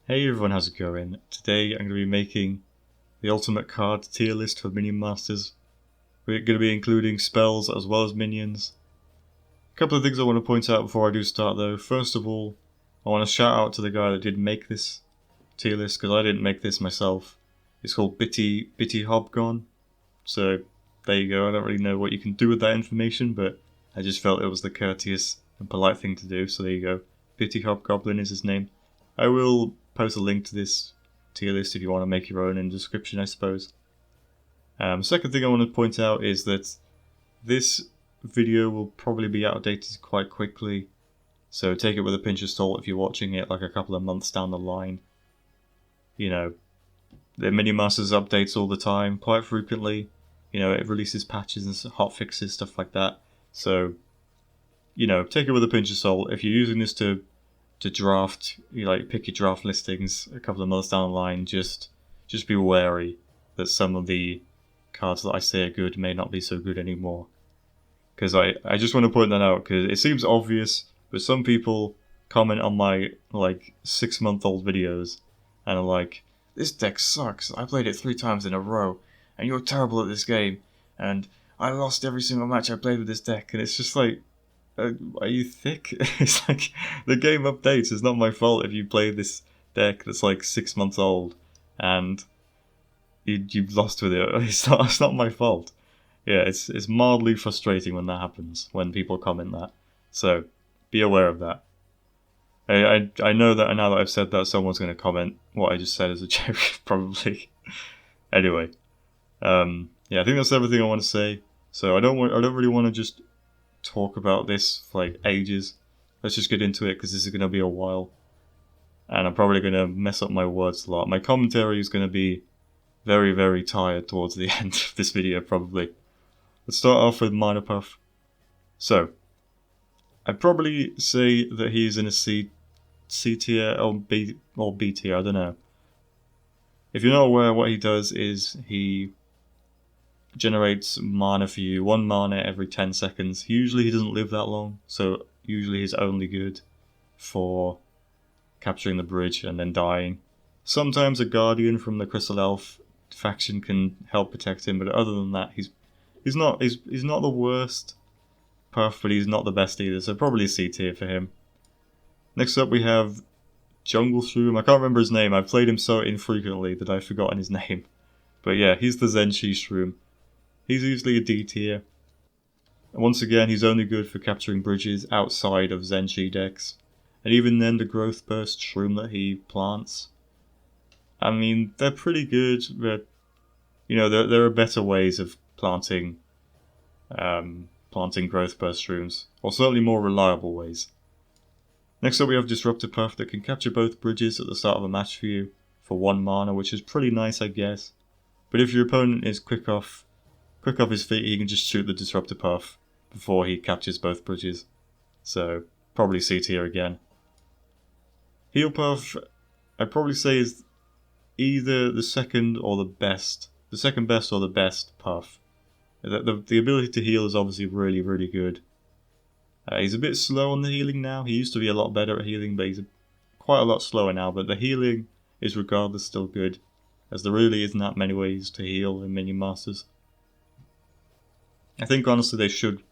Hey everyone, how's it going? Today I'm going to be making the ultimate card tier list for Minion Masters. We're going to be including spells as well as minions. A couple of things I want to point out before I do start though. First of all, I want to shout out to the guy that did make this tier list, because I didn't make this myself. It's called Bitty Hobgon. So there you go. I don't really know what you can do with that information, but I just felt it was the courteous and polite thing to do, so there you go. Bitty Hobgoblin is his name. I will post a link to this tier list if you want to make your own in the description, I suppose. Second thing I want to point out is that this video will probably be outdated quite quickly, so take it with a pinch of salt if you're watching it like a couple of months down the line. You know, the Minion Masters updates all the time, quite frequently. You know, it releases patches and hotfixes, stuff like that. So, you know, take it with a pinch of salt. If you're using this to draft, pick your draft listings a couple of months down the line, just be wary that some of the cards that I say are good may not be so good anymore. Because I just want to point that out, because it seems obvious, but some people comment on my 6-month-old videos and are like, "This deck sucks, I played it 3 times in a row, and you're terrible at this game, and I lost every single match I played with this deck," and it's just like, are you thick? It's like, the game updates. It's not my fault if you play this deck that's like 6 months old and you've lost with it. It's not my fault. Yeah, it's mildly frustrating when that happens, when people comment that. So be aware of that. I know that now that I've said that, someone's going to comment what I just said as a joke, probably. Anyway, yeah, I think that's everything I want to say. So I don't really want to just talk about this for like ages. Let's just get into it, because this is going to be a while, and I'm probably going to mess up my words a lot. My commentary is going to be very, very tired towards the end of this video, probably. Let's start off with Minor Puff. So, I'd probably say that he's in a C tier or B tier, I don't know. If you're not aware, what he does is he generates mana for you, 1 mana every 10 seconds. Usually he doesn't live that long, so usually he's only good for capturing the bridge and then dying. Sometimes a guardian from the Crystal Elf faction can help protect him, but other than that, he's not the worst Puff, but he's not the best either, so probably C tier for him. Next up we have Jungle Shroom. I can't remember his name. I've played him so infrequently that I've forgotten his name. But yeah, he's the Zenshi Shroom. He's usually a D tier. And once again, he's only good for capturing bridges outside of Zenshi decks. And even then, the Growth Burst Shroom that he plants, I mean, they're pretty good, but you know, there are better ways of planting Growth Burst Shrooms, or certainly more reliable ways. Next up we have Disruptor Puff that can capture both bridges at the start of a match for you for 1 mana, which is pretty nice, I guess. But if your opponent is quick off his feet, he can just shoot the Disruptor Puff before he captures both bridges. So, probably C tier again. Heal Puff, I'd probably say is either the second or the best. The second best or the best Puff. The ability to heal is obviously really, really good. He's a bit slow on the healing now. He used to be a lot better at healing, but he's quite a lot slower now. But the healing is regardless still good, as there really isn't that many ways to heal in Minion Masters. I think honestly they should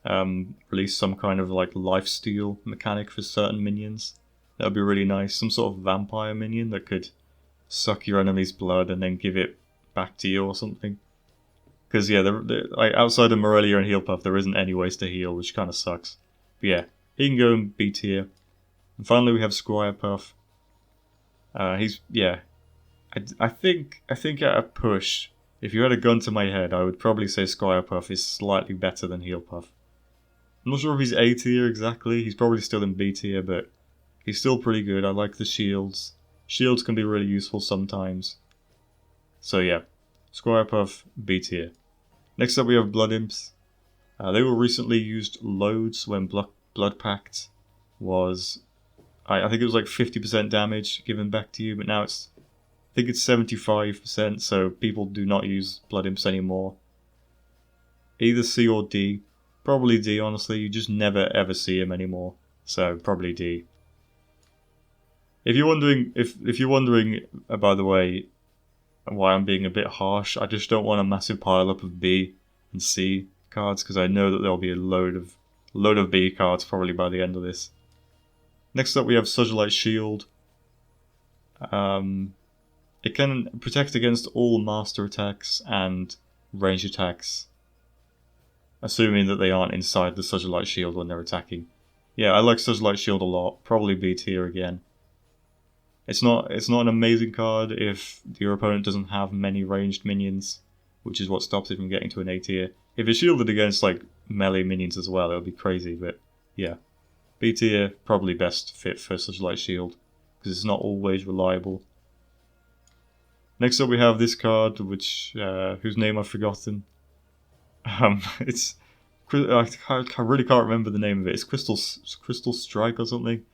release some kind of like lifesteal mechanic for certain minions. That would be really nice. Some sort of vampire minion that could suck your enemy's blood and then give it back to you or something. Because yeah, like outside of Morelia and Heal Puff, there isn't any ways to heal, which kind of sucks. But yeah, he can go in B tier. And finally we have Squire Puff. I think at a push, if you had a gun to my head, I would probably say Squire Puff is slightly better than Heal Puff. I'm not sure if he's A tier exactly. He's probably still in B tier, but he's still pretty good. I like the shields. Shields can be really useful sometimes. So yeah, Squire Puff, B tier. Next up we have Blood Imps. They were recently used loads when Blood Pact was, I think it was like 50% damage given back to you, but now I think it's 75%, so people do not use Blood Imps anymore. Either C or D. Probably D, honestly. You just never ever see him anymore. So, probably D. If you're wondering, by the way, why I'm being a bit harsh, I just don't want a massive pile up of B and C cards because I know that there'll be a load of B cards probably by the end of this. Next up we have Sudgelite Shield. It can protect against all master attacks and range attacks, assuming that they aren't inside the Sudgelite Shield when they're attacking. Yeah, I like Sudgelite Shield a lot. Probably B tier again. It's not an amazing card if your opponent doesn't have many ranged minions, which is what stops it from getting to an A tier. If it's shielded against like melee minions as well, it would be crazy. But yeah, B tier probably best fit for Sudgelite Shield because it's not always reliable. Next up we have this card, which whose name I've forgotten. I really can't remember the name of it. It's Crystal Strike or something.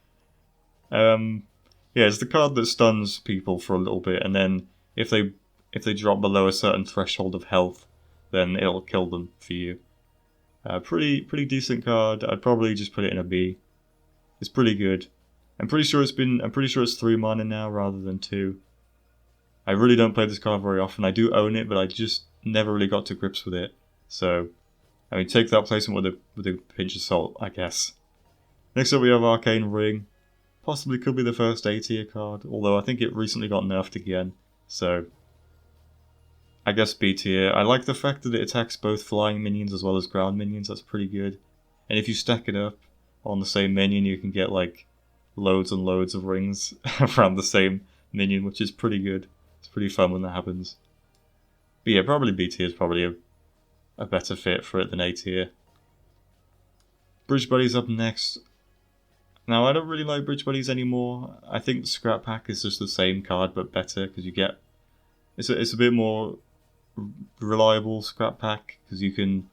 Yeah, it's the card that stuns people for a little bit, and then if they drop below a certain threshold of health, then it'll kill them for you. Pretty decent card. I'd probably just put it in a B. It's pretty good. I'm pretty sure it's 3 mana now rather than 2. I really don't play this card very often. I do own it, but I just never really got to grips with it. So, I mean, take that placement with a pinch of salt, I guess. Next up we have Arcane Ring. Possibly could be the first A tier card, although I think it recently got nerfed again. So, I guess B tier. I like the fact that it attacks both flying minions as well as ground minions. That's pretty good. And if you stack it up on the same minion, you can get like loads and loads of rings around the same minion, which is pretty good. It's pretty fun when that happens. But yeah, probably B tier is probably a better fit for it than A tier. Bridge Buddies up next. Now, I don't really like Bridge Buddies anymore. I think the Scrap Pack is just the same card, but better, because you get... It's a bit more reliable Scrap Pack, because you can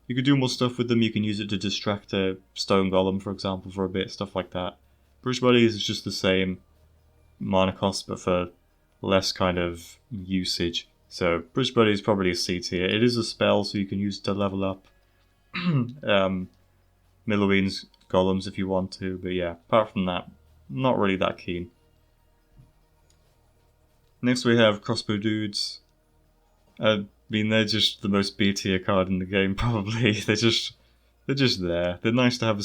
do more stuff with them. You can use it to distract a Stone Golem, for example, for a bit, stuff like that. Bridge Buddies is just the same mana cost, but for less kind of usage. So, Bridge Buddy is probably a C tier. It is a spell, so you can use it to level up Milloween's golems if you want to, but yeah, apart from that, not really that keen. Next we have Crossbow Dudes. I mean, they're just the most B tier card in the game, probably. They're just there. They're nice to have,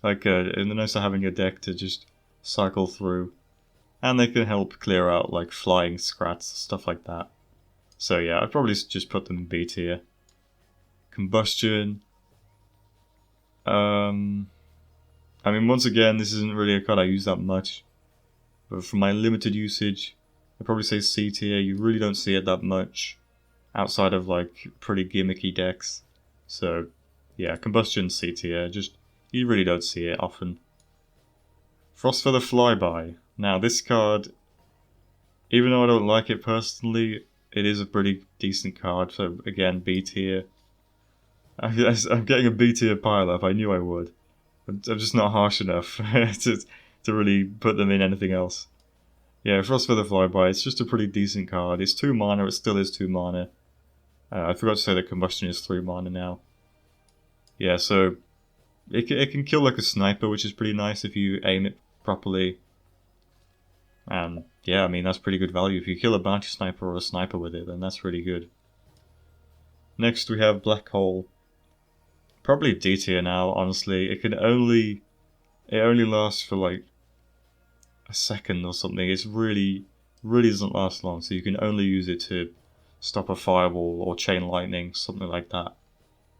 they're nice to have in your deck to just cycle through. And they can help clear out like flying scrats, stuff like that. So yeah, I'd probably just put them in B tier. Combustion. I mean, once again, this isn't really a card I use that much. But for my limited usage, I'd probably say C tier. You really don't see it that much outside of like pretty gimmicky decks. So yeah, Combustion C tier. Just, you really don't see it often. Frostfeather Flyby. Now, this card, even though I don't like it personally, it is a pretty decent card. So again, B tier. I'm getting a B tier pile up. I knew I would. But I'm just not harsh enough to really put them in anything else. Yeah, Frostfeather Flyby, it's just a pretty decent card. It's 2 mana, it still is 2 mana. I forgot to say that Combustion is 3 mana now. Yeah, so it can kill like a sniper, which is pretty nice if you aim it properly. And yeah, I mean, that's pretty good value. If you kill a bounty sniper or a sniper with it, then that's really good. Next we have Black Hole. Probably D tier now, honestly. It only lasts for like a second or something. It's really doesn't last long, so you can only use it to stop a fireball or chain lightning, something like that.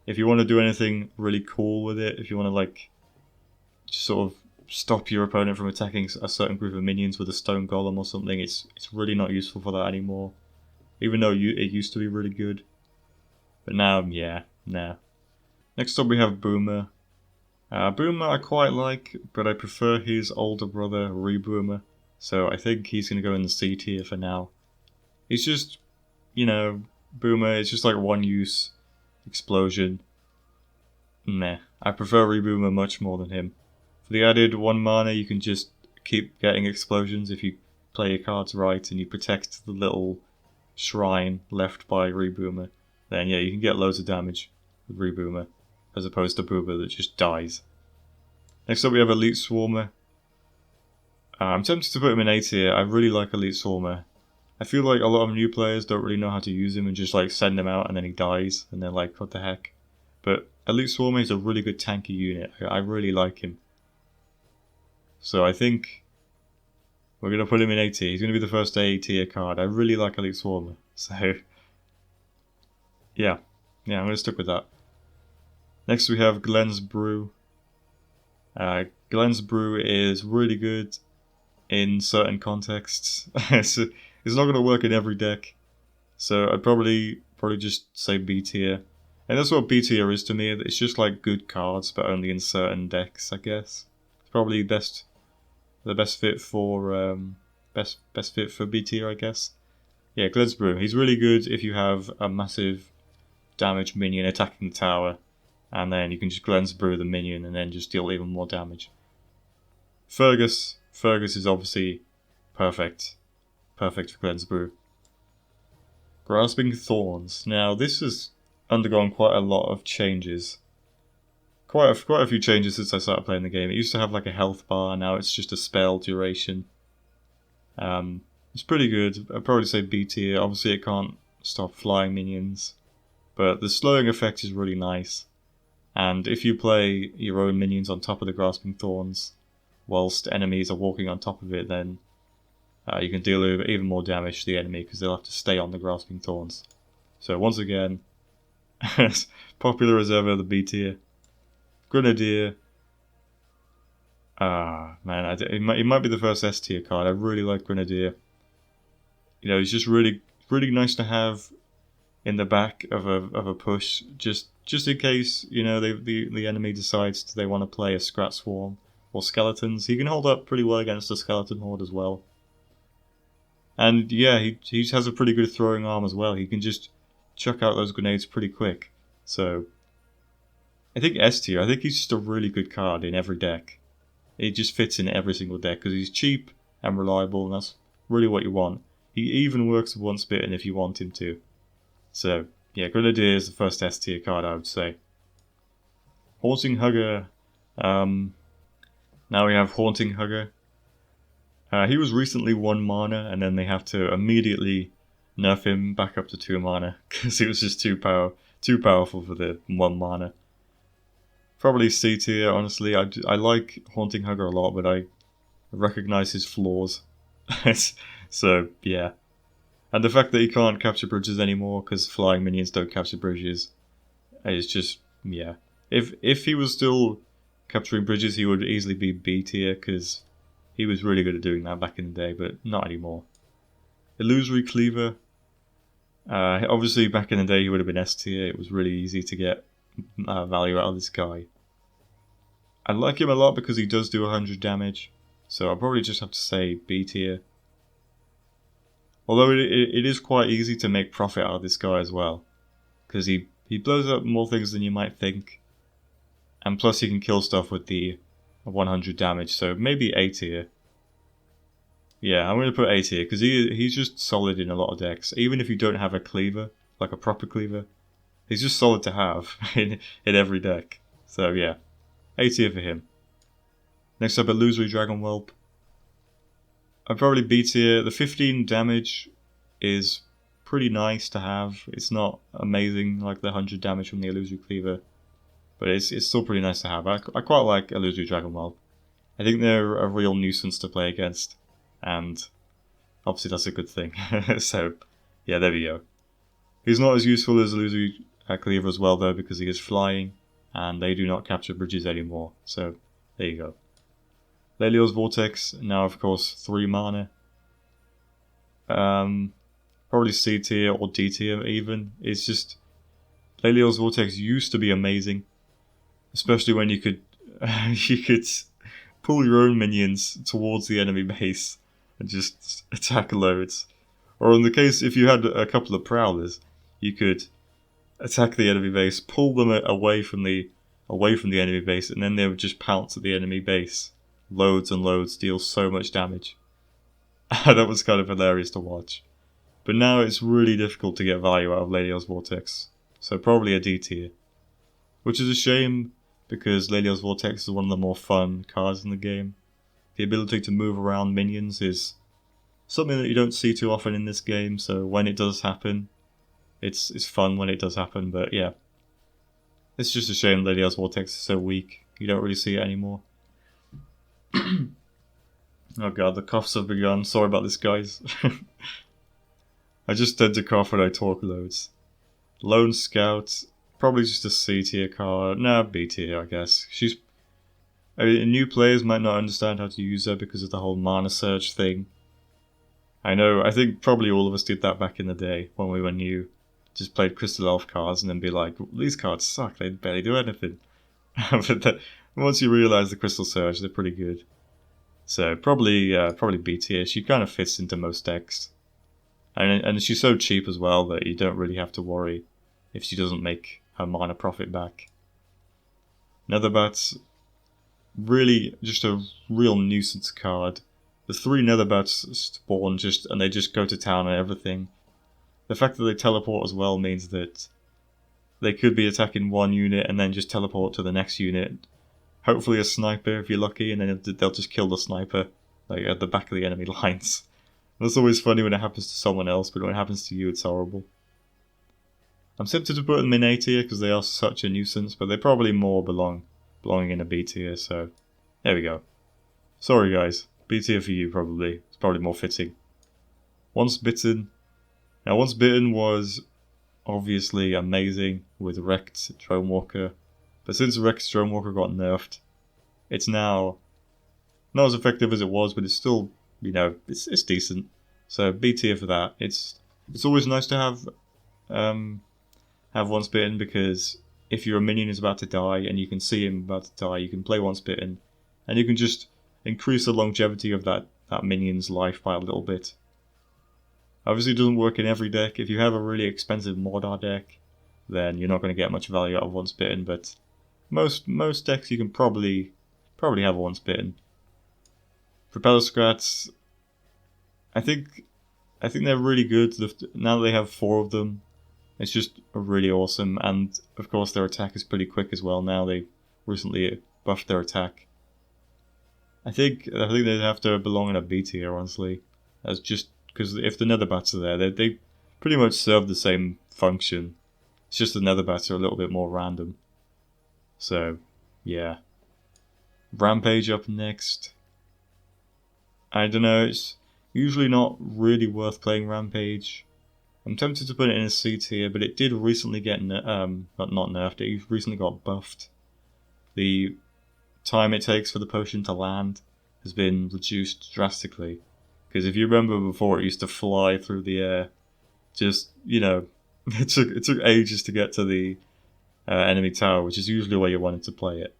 If you want to do anything really cool with it, if you want to like just sort of stop your opponent from attacking a certain group of minions with a stone golem or something, it's really not useful for that anymore. Even though it used to be really good. But now, yeah, nah. Next up we have Boomer. Boomer I quite like, but I prefer his older brother, Reboomer. So I think he's going to go in the C tier for now. He's just, you know, Boomer, it's just like one use explosion. Meh. I prefer Reboomer much more than him. For the added 1 mana, you can just keep getting explosions if you play your cards right and you protect the little shrine left by Reboomer. Then yeah, you can get loads of damage with Reboomer, as opposed to Boomer that just dies. Next up we have Elite Swarmer. I'm tempted to put him in A tier. I really like Elite Swarmer. I feel like a lot of new players don't really know how to use him and just like send him out and then he dies and they're like, what the heck? But Elite Swarmer is a really good tanky unit. I really like him. So I think we're going to put him in A tier. He's going to be the first A tier card. I really like Elite Swarmer. So yeah, I'm going to stick with that. Next we have Glenn's Brew. Glenn's Brew is really good in certain contexts. It's not going to work in every deck. So I'd probably just say B tier. And that's what B tier is to me. It's just like good cards, but only in certain decks, I guess. It's probably the best fit for best fit for B tier, I guess. Yeah, Glenn's Brew. He's really good if you have a massive damage minion attacking the tower, and then you can just Glenn's Brew the minion and then just deal even more damage. Fergus is obviously perfect for Glenn's Brew. Grasping Thorns. Now this has undergone quite a lot of changes. Quite a few changes since I started playing the game. It used to have like a health bar, now it's just a spell duration. It's pretty good. I'd probably say B tier. Obviously it can't stop flying minions, but the slowing effect is really nice. And if you play your own minions on top of the Grasping Thorns, whilst enemies are walking on top of it, then you can deal even more damage to the enemy because they'll have to stay on the Grasping Thorns. So once again, as popular as ever, the B tier. Grenadier. Man, it might be the first S tier card. I really like Grenadier. You know, it's just really nice to have in the back of a push, just in case, you know, the enemy decides they want to play a Scrat Swarm or skeletons. He can hold up pretty well against the skeleton horde as well. And yeah, he has a pretty good throwing arm as well. He can just chuck out those grenades pretty quick. So I think S tier. I think he's just a really good card in every deck. It just fits in every single deck because he's cheap and reliable, and that's really what you want. He even works with once bitten if you want him to. So yeah, Grenadier is the first S tier card, I would say. Haunting Hugger. Now we have Haunting Hugger. He was recently 1 mana, and then they have to immediately nerf him back up to 2 mana because he was just too powerful for the 1 mana. Probably C tier, honestly. I like Haunting Hugger a lot, but I recognize his flaws. So yeah, and the fact that he can't capture bridges anymore because flying minions don't capture bridges is just, yeah. If he was still capturing bridges, he would easily be B tier because he was really good at doing that back in the day, but not anymore. Illusory Cleaver. Obviously, back in the day, he would have been S tier. It was really easy to get value out of this guy. I like him a lot because he does do 100 damage, so I'll probably just have to say B tier. Although it is quite easy to make profit out of this guy as well, because he blows up more things than you might think, and plus he can kill stuff with the 100 damage, so maybe A tier. Yeah, I'm going to put A tier, because he's just solid in a lot of decks. Even if you don't have a cleaver, like a proper cleaver, he's just solid to have in every deck. So yeah, A tier for him. Next up, Illusory Dragon Whelp. I'd probably B tier. The 15 damage is pretty nice to have. It's not amazing like the 100 damage from the Illusory Cleaver, but it's still pretty nice to have. I quite like Illusory Dragon Whelp. I think they're a real nuisance to play against, and obviously that's a good thing. So yeah, there we go. He's not as useful as Illusory Cleaver as well though, because he is flying, and they do not capture bridges anymore. So there you go. Lelios Vortex, now of course 3 mana. Probably C tier or D tier even. It's just, Lelios Vortex used to be amazing, especially when you could pull your own minions towards the enemy base and just attack loads. Or in the case if you had a couple of prowlers, you could attack the enemy base, pull them away from the enemy base, and then they would just pounce at the enemy base. Loads and loads, deal so much damage. That was kind of hilarious to watch. But now it's really difficult to get value out of Lelios Vortex, so probably a D tier. Which is a shame, because Lelios Vortex is one of the more fun cards in the game. the ability to move around minions is something that you don't see too often in this game, so when it does happen, it's fun when it does happen, but yeah. It's just a shame that Lelia's Vortex is so weak, you don't really see it anymore. Oh god, the coughs have begun, sorry about this guys. I just tend to cough when I talk loads. Lone Scout, probably just a C tier card, nah, B tier I guess. I mean, new players might not understand how to use her because of the whole mana surge thing. I think probably all of us did that back in the day when we were new. Just played Crystal Elf cards and then be like, these cards suck, they barely do anything. But once you realise the Crystal Surge, they're pretty good. So probably B tier. She kind of fits into most decks. And she's so cheap as well that you don't really have to worry if she doesn't make her mana profit back. Netherbats, really just a real nuisance card. The 3 Netherbats spawn and they just go to town and everything. The fact that they teleport as well means that they could be attacking one unit and then just teleport to the next unit. Hopefully a sniper if you're lucky, and then they'll just kill the sniper like at the back of the enemy lines. That's always funny when it happens to someone else, but when it happens to you it's horrible. I'm tempted to put them in A tier because they are such a nuisance, but they probably more belonging in a B tier, so there we go. Sorry guys, B tier for you probably. It's probably more fitting. Once Bitten. Now Once Bitten was obviously amazing with Wrecked Dronewalker, but since Wrecked Dronewalker got nerfed, it's now not as effective as it was, but it's still, it's decent. So B tier for that. It's always nice to have Once Bitten, because if your minion is about to die and you can see him about to die, you can play Once Bitten, and you can just increase the longevity of that minion's life by a little bit. Obviously it doesn't work in every deck. If you have a really expensive Mordor deck, then you're not going to get much value out of Once Bitten, but most decks you can probably have Once Bitten. Propeller Scrats, I think they're really good. Now that they have 4 of them, it's just really awesome, and of course their attack is pretty quick as well now. They recently buffed their attack. I think they'd have to belong in a B tier, honestly. As just because if the Netherbats are there, they pretty much serve the same function. It's just the Netherbats are a little bit more random. So, yeah. Rampage up next. I don't know, it's usually not really worth playing Rampage. I'm tempted to put it in a C tier, but it did recently get not nerfed, it recently got buffed. The time it takes for the potion to land has been reduced drastically. Because if you remember before, it used to fly through the air. Just, it took ages to get to the enemy tower, which is usually where you wanted to play it.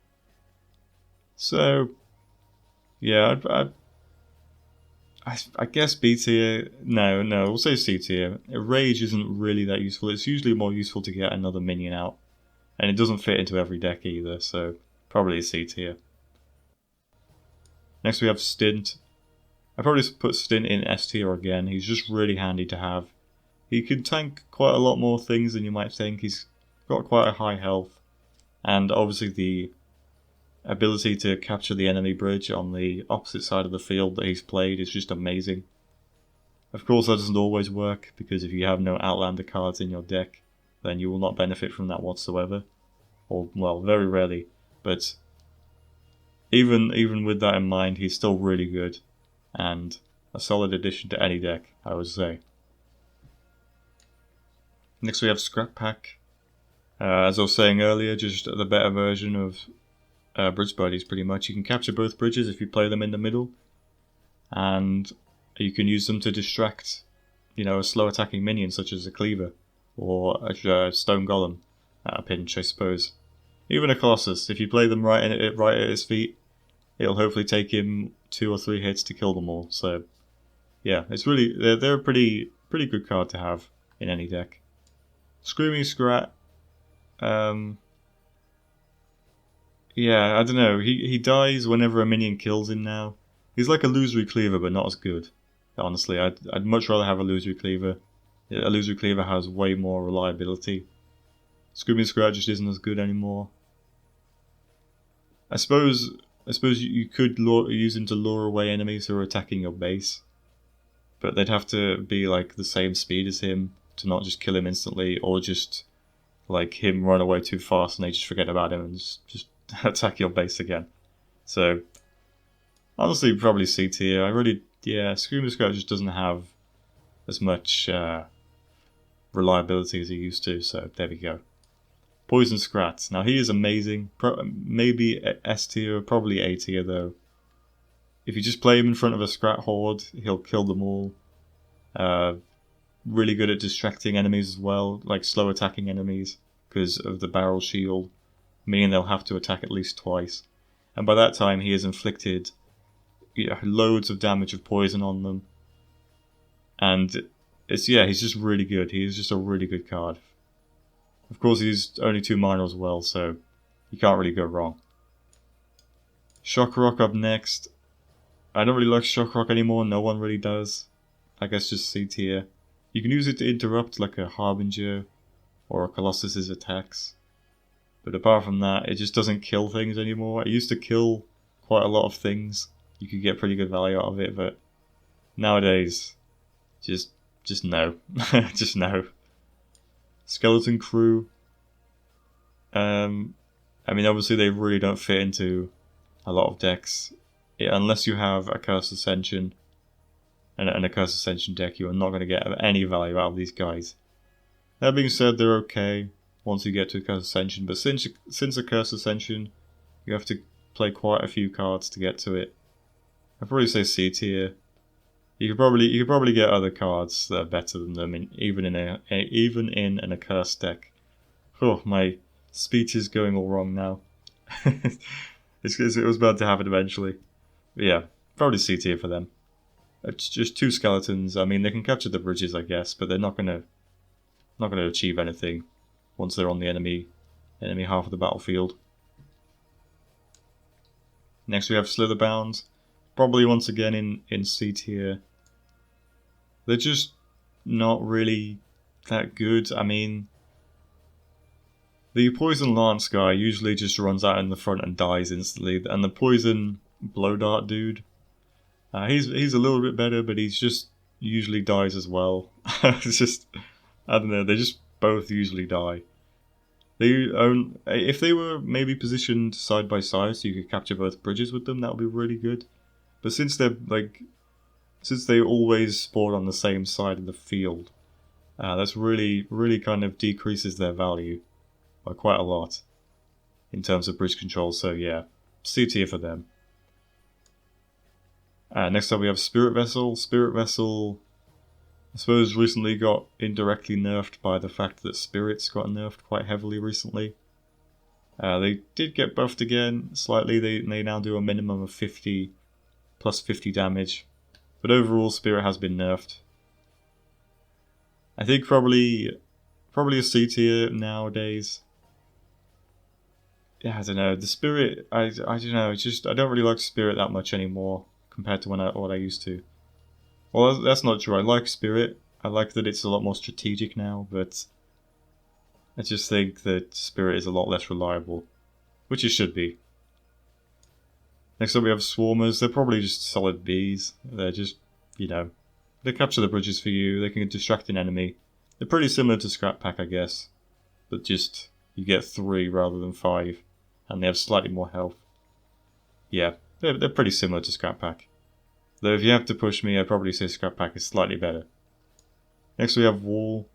So, yeah, I guess B tier. No, we'll say C tier. Rage isn't really that useful. It's usually more useful to get another minion out. And it doesn't fit into every deck either, so probably C tier. Next we have Stint. I probably put Stint in S tier again. He's just really handy to have. He can tank quite a lot more things than you might think. He's got quite a high health. And obviously the ability to capture the enemy bridge on the opposite side of the field that he's played is just amazing. Of course that doesn't always work, because if you have no Outlander cards in your deck, then you will not benefit from that whatsoever. Or, well, very rarely. But even with that in mind, he's still really good. And a solid addition to any deck, I would say. Next we have Scrap Pack. As I was saying earlier, just the better version of Bridge Buddies, pretty much. You can capture both bridges if you play them in the middle. And you can use them to distract, a slow attacking minion such as a Cleaver. Or a Stone Golem at a pinch, I suppose. Even a Colossus, if you play them right at his feet, it'll hopefully take him 2 or 3 hits to kill them all. So, yeah, it's really they're a pretty good card to have in any deck. Screaming Scrat, yeah, I don't know. He dies whenever a minion kills him now. He's like a Illusory Cleaver, but not as good. Honestly, I'd much rather have a Illusory Cleaver. A Illusory Cleaver has way more reliability. Screaming Scrat just isn't as good anymore. I suppose I suppose you could use him to lure away enemies who are attacking your base, but they'd have to be like the same speed as him to not just kill him instantly, or just like him run away too fast and they just forget about him and just attack your base again. So honestly, probably C tier. Screamer Scout just doesn't have as much reliability as he used to, so there we go. Poison Scrat. Now he is amazing. Maybe S tier, probably A tier though. If you just play him in front of a Scrat horde, he'll kill them all. Really good at distracting enemies as well, like slow attacking enemies, because of the barrel shield, meaning they'll have to attack at least twice. And by that time he has inflicted loads of damage of poison on them. And he's just really good. He's just a really good card. Of course, he's only 2 mana as well, so you can't really go wrong. Shock Rock up next. I don't really like Shock Rock anymore. No one really does. I guess just C tier. You can use it to interrupt like a Harbinger or a Colossus's attacks. But apart from that, it just doesn't kill things anymore. It used to kill quite a lot of things. You could get pretty good value out of it, but nowadays, just no. Just no. Skeleton Crew. I mean, obviously they really don't fit into a lot of decks. Unless you have a Curse Ascension and a Curse Ascension deck, you are not going to get any value out of these guys. That being said, they're okay once you get to a Curse Ascension, but since a Curse Ascension, you have to play quite a few cards to get to it. I'd probably say C tier. You could probably get other cards that are better than them, even in a Curse deck. Oh, my speech is going all wrong now. It was bound to happen eventually. But yeah, probably C tier for them. It's just 2 skeletons. I mean, they can capture the bridges, I guess, but they're not gonna achieve anything once they're on the enemy half of the battlefield. Next we have Slitherbound. Probably once again in C tier. They're just not really that good. I mean, the Poison Lance guy usually just runs out in the front and dies instantly, and the Poison Blow Dart dude, he's a little bit better, but he's just usually dies as well. It's just, I don't know, they just both usually die. If they were maybe positioned side by side so you could capture both bridges with them, that would be really good. But since they always spawn on the same side of the field, that's really kind of decreases their value by quite a lot in terms of bridge control. So yeah, C tier for them. Next up we have Spirit Vessel. Spirit Vessel, I suppose, recently got indirectly nerfed by the fact that Spirits got nerfed quite heavily recently. They did get buffed again slightly. They now do a minimum of 50 plus 50 damage. But overall, Spirit has been nerfed. I think probably a C tier nowadays. Yeah, I don't know. The Spirit, I don't know. It's just, I don't really like Spirit that much anymore compared to what I used to. Well, that's not true. I like Spirit. I like that it's a lot more strategic now, but I just think that Spirit is a lot less reliable, which it should be. Next up we have Swarmers. They're probably just solid Bs. They're just, they capture the bridges for you. They can distract an enemy. They're pretty similar to Scrap Pack, I guess, but just you get 3 rather than 5, and they have slightly more health. Yeah, they're pretty similar to Scrap Pack. Though if you have to push me, I'd probably say Scrap Pack is slightly better. Next we have Wall.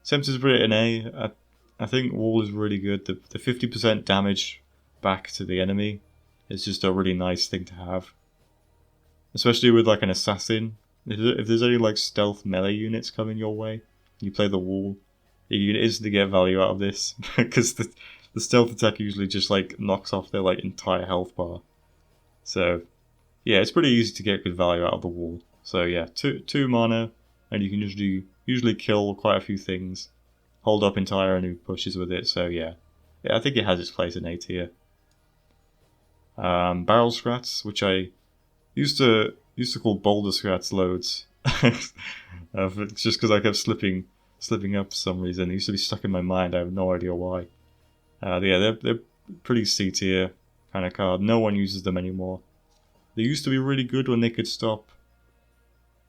Tempted to put it in A. I think Wall is really good. The 50% damage back to the enemy is just a really nice thing to have. Especially with like an assassin. If there's any like stealth melee units coming your way, you play the Wall, you can instantly get value out of this. Because the stealth attack usually just like knocks off their like entire health bar. So yeah, it's pretty easy to get good value out of the Wall. So yeah, 2 mana, and you can usually kill quite a few things, hold up entire enemy pushes with it. So yeah, I think it has its place in A tier. Barrel Scrats, which I used to call Boulder Scrats loads, just because I kept slipping up for some reason. It used to be stuck in my mind. I have no idea why. Yeah, they're pretty C tier. kind of card. No one uses them anymore. They used to be really good when they could stop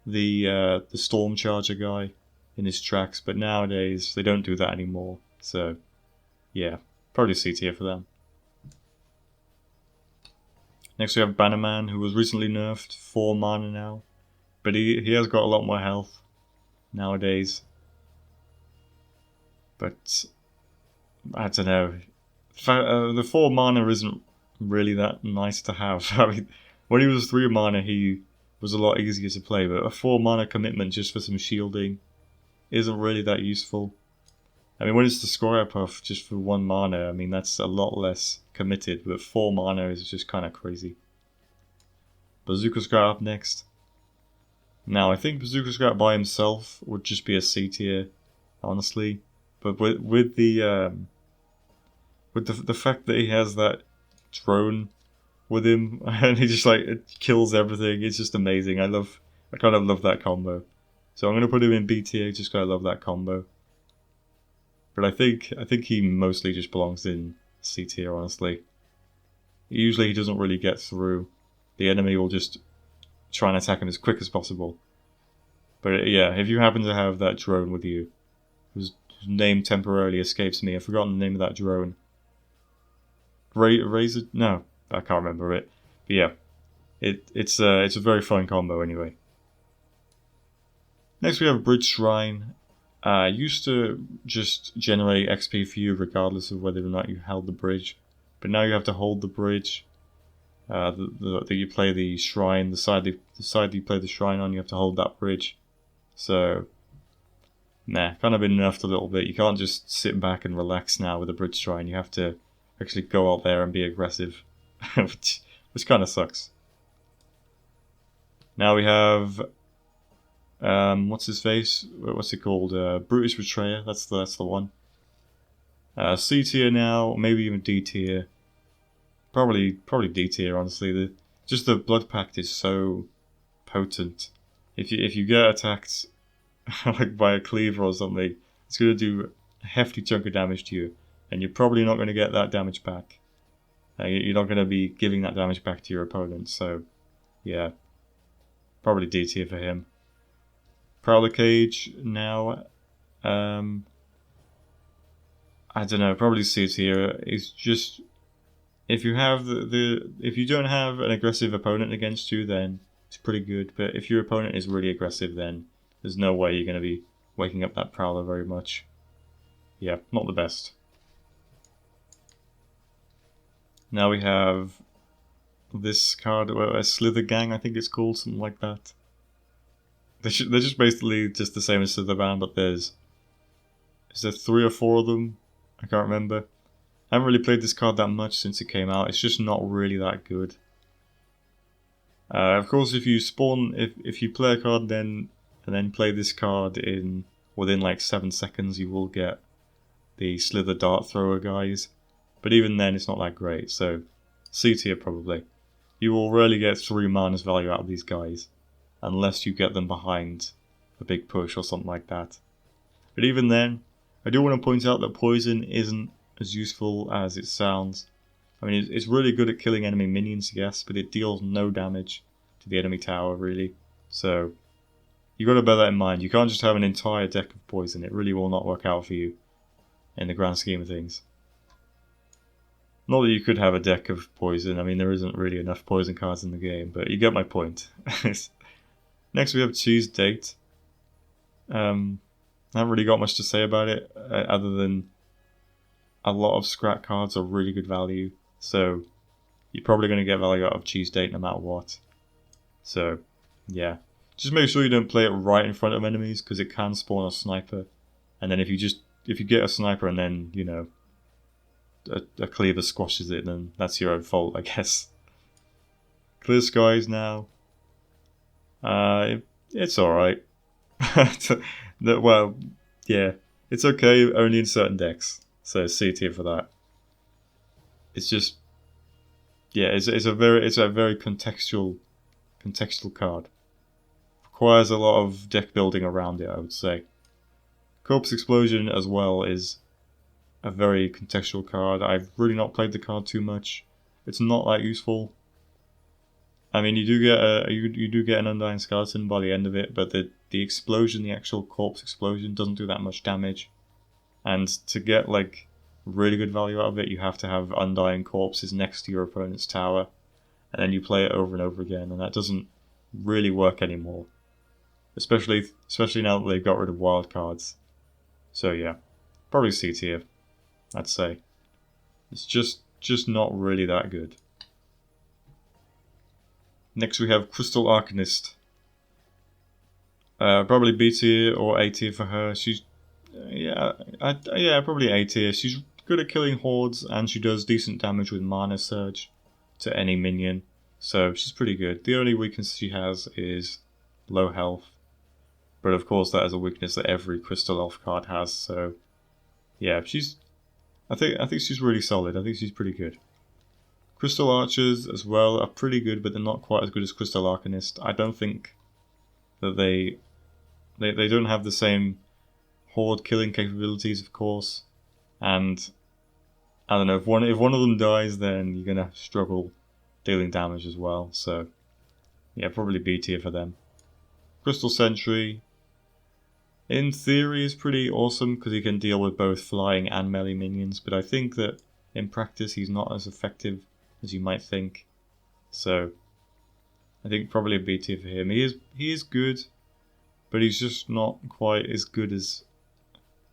the Storm Charger guy in his tracks, but nowadays they don't do that anymore. So, yeah, probably C tier for them. Next we have Bannerman, who was recently nerfed, 4 mana now. But he has got a lot more health nowadays. But, I don't know. The 4 mana isn't really that nice to have. I mean, when he was 3 mana, he was a lot easier to play. But a 4 mana commitment just for some shielding isn't really that useful. I mean, when it's the Squire Puff just for 1 mana, I mean, that's a lot less committed, but 4 mana is just kind of crazy. Bazooka Scout up next. Now, I think Bazooka Scout by himself would just be a C tier, honestly. But with the fact that he has that drone with him, and he just like it kills everything, it's just amazing. I kind of love that combo. So I'm gonna put him in B tier just because I love that combo. But I think he mostly just belongs in C tier, honestly. Usually he doesn't really get through. The enemy will just try and attack him as quick as possible. But yeah, if you happen to have that drone with you, whose name temporarily escapes me, I've forgotten the name of that drone. Razor? No, I can't remember it. But yeah, it's a very fun combo anyway. Next we have Bridge Shrine. Used to just generate XP for you regardless of whether or not you held the bridge, but now you have to hold the bridge. That you play the shrine, the side that you play the shrine on, you have to hold that bridge. So, nah, kind of been nerfed a little bit. You can't just sit back and relax now with a bridge shrine. You have to actually go out there and be aggressive, which kind of sucks. Now we have what's his face? What's it called? Brutish Betrayer. That's the one. C tier now, maybe even D tier. Probably D tier, honestly. Just the Blood Pact is so potent. If you get attacked like by a cleaver or something, it's gonna do a hefty chunk of damage to you, and you're probably not gonna get that damage back. You're not gonna be giving that damage back to your opponent. So, yeah, probably D tier for him. Prowler Cage now. I don't know. Probably C tier. It's just. If you have if you don't have an aggressive opponent against you, then it's pretty good. But if your opponent is really aggressive, then there's no way you're going to be waking up that Prowler very much. Yeah, not the best. Now we have this card, a Slither Gang, I think it's called, something like that. They're just basically just the same as Slither Band, but is there 3 or 4 of them? I can't remember. I haven't really played this card that much since it came out. It's just not really that good. Of course, if you spawn, if you play a card and then play this card within like 7 seconds, you will get the Slither Dart Thrower guys. But even then, it's not that great. So C tier probably. You will rarely get 3 mana's value out of these guys, unless you get them behind a big push or something like that. But even then, I do want to point out that poison isn't as useful as it sounds. I mean, it's really good at killing enemy minions, yes, but it deals no damage to the enemy tower, really. So, you got to bear that in mind. You can't just have an entire deck of poison. It really will not work out for you in the grand scheme of things. Not that you could have a deck of poison. I mean, there isn't really enough poison cards in the game, but you get my point. Next, we have Cheese Date. I haven't really got much to say about it, other than a lot of scrap cards are really good value, so you're probably going to get value out of Cheese Date no matter what. So, yeah. Just make sure you don't play it right in front of enemies, because it can spawn a sniper. And then if you get a sniper and then, you know, a cleaver squashes it, then that's your own fault, I guess. Clear Skies now. It's alright. Well, yeah. It's okay, only in certain decks. So C tier for that. It's just, yeah, it's a very contextual card. Requires a lot of deck building around it, I would say. Corpse Explosion as well is a very contextual card. I've really not played the card too much. it's not that useful. I mean, you do get you do get an Undying Skeleton by the end of it, but the explosion, the actual corpse explosion, doesn't do that much damage. And to get like really good value out of it, you have to have Undying Corpses next to your opponent's tower, and then you play it over and over again, and that doesn't really work anymore. Especially now that they've got rid of wild cards. So yeah, probably C tier, I'd say. It's just not really that good. Next we have Crystal Arcanist. Probably B tier or A tier for her. She's yeah, probably A tier. She's good at killing hordes and she does decent damage with Mana Surge to any minion. So she's pretty good. The only weakness she has is low health. But of course that is a weakness that every Crystal Elf card has, so yeah, I think she's really solid. I think she's pretty good. Crystal Archers as well are pretty good, but they're not quite as good as Crystal Arcanist. I don't think that they don't have the same horde killing capabilities, of course. And I don't know, if one of them dies, then you're gonna struggle dealing damage as well. So yeah, probably B tier for them. Crystal Sentry, in theory, is pretty awesome because he can deal with both flying and melee minions, but I think that in practice he's not as effective as you might think. So I think probably a B tier for him. He is good, but he's just not quite as good as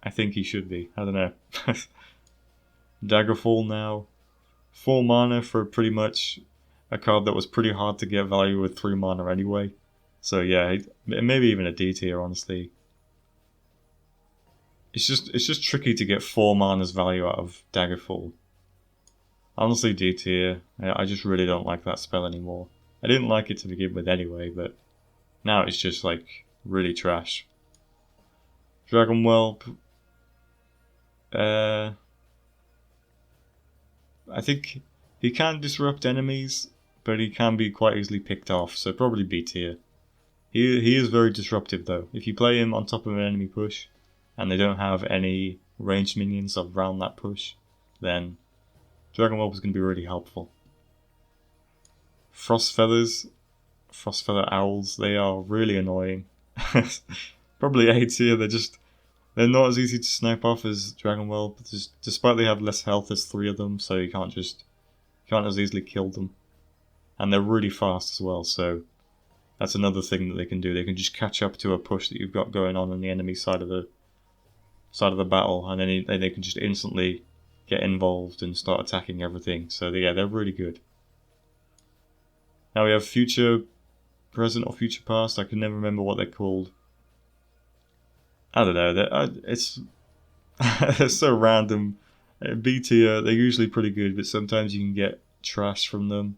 I think he should be. I don't know. Daggerfall now. 4 mana for pretty much a card that was pretty hard to get value with 3 mana anyway. So yeah, maybe even a D tier, honestly. It's just tricky to get 4 mana's value out of Daggerfall. Honestly, D tier. I just really don't like that spell anymore. I didn't like it to begin with anyway, but now it's just like really trash. Dragon Whelp. I think he can disrupt enemies, but he can be quite easily picked off, so probably B tier. He is very disruptive though. If you play him on top of an enemy push, and they don't have any ranged minions around that push, then Dragon Whelp is going to be really helpful. Frostfeather Owls, they are really annoying. Probably A tier, they're not as easy to snipe off as Dragon Whelp, despite they have less health as 3 of them, so you can't as easily kill them. And they're really fast as well, so that's another thing that they can do. They can just catch up to a push that you've got going on the enemy side of the battle, and then they can just instantly get involved and start attacking everything. So yeah, they're really good. Now we have Future Present or Future Past. I can never remember what they're called. I don't know. It's they're so random. B tier, they're usually pretty good, but sometimes you can get trash from them,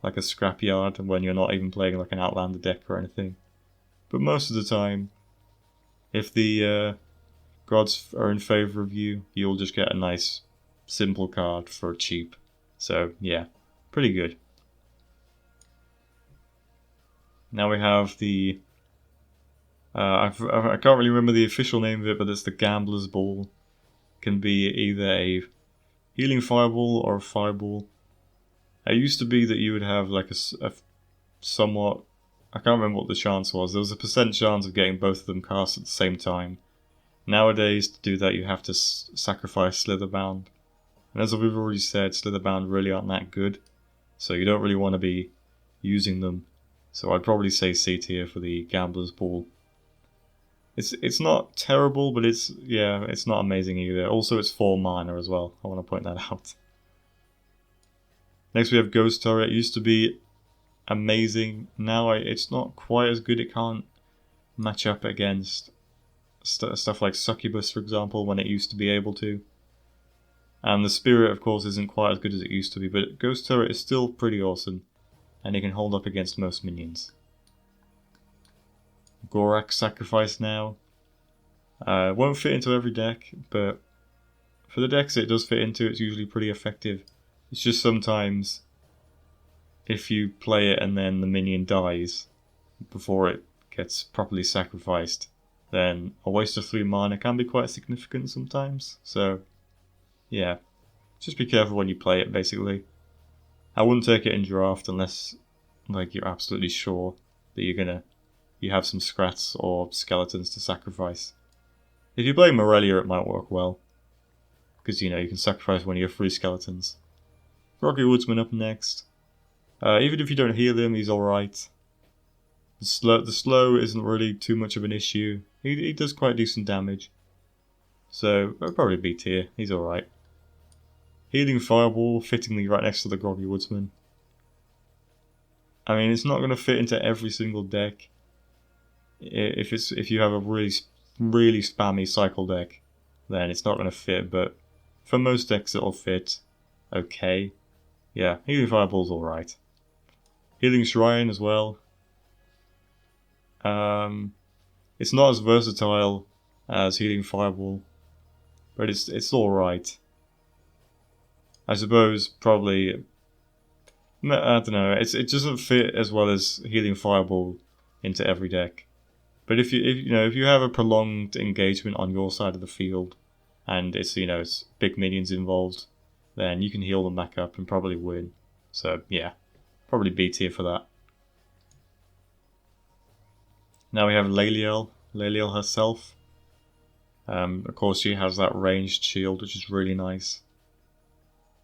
like a scrapyard, when you're not even playing like an Outlander deck or anything. But most of the time, if the gods are in favor of you, you'll just get a nice, simple card for cheap. So yeah, pretty good. Now we have the I can't really remember the official name of it, but it's the Gambler's Ball. Can be either a healing fireball or a fireball. It used to be that you would have like a somewhat, I can't remember what the chance was. There was a % chance of getting both of them cast at the same time. Nowadays, to do that, you have to sacrifice Slitherbound. And as we've already said, Slitherbound really aren't that good, so you don't really want to be using them. So I'd probably say C tier for the Gambler's Ball. It's not terrible, but it's not amazing either. Also, it's 4 mana as well. I want to point that out. Next we have Ghost Turret. It used to be amazing. Now it's not quite as good. It can't match up against stuff like Succubus, for example, when it used to be able to. And the Spirit, of course, isn't quite as good as it used to be, but Ghost Turret is still pretty awesome, and it can hold up against most minions. Gorak Sacrifice now. Won't fit into every deck, but for the decks it does fit into, it's usually pretty effective. It's just sometimes, if you play it and then the minion dies before it gets properly sacrificed, then a waste of 3 mana can be quite significant sometimes. So, yeah, just be careful when you play it, basically. I wouldn't take it in draft unless like you're absolutely sure that you have some scrats or skeletons to sacrifice. If you play Morelia, it might work well, because you can sacrifice one of your 3 skeletons. Rocky Woodsman up next. Even if you don't heal him, he's alright. The slow isn't really too much of an issue. He does quite decent damage. So, I'll probably B tier. He's alright. Healing Fireball, fittingly right next to the Groggy Woodsman. I mean, it's not going to fit into every single deck. If you have a really spammy cycle deck, then it's not going to fit, but for most decks it'll fit okay. Yeah, Healing Fireball's alright. Healing Shrine as well. It's not as versatile as Healing Fireball, but it's alright. I suppose probably, I don't know, it doesn't fit as well as Healing Fireball into every deck. But if you have a prolonged engagement on your side of the field, and it's big minions involved, then you can heal them back up and probably win. So yeah, probably B tier for that. Now we have Leliel herself. Of course she has that ranged shield, which is really nice.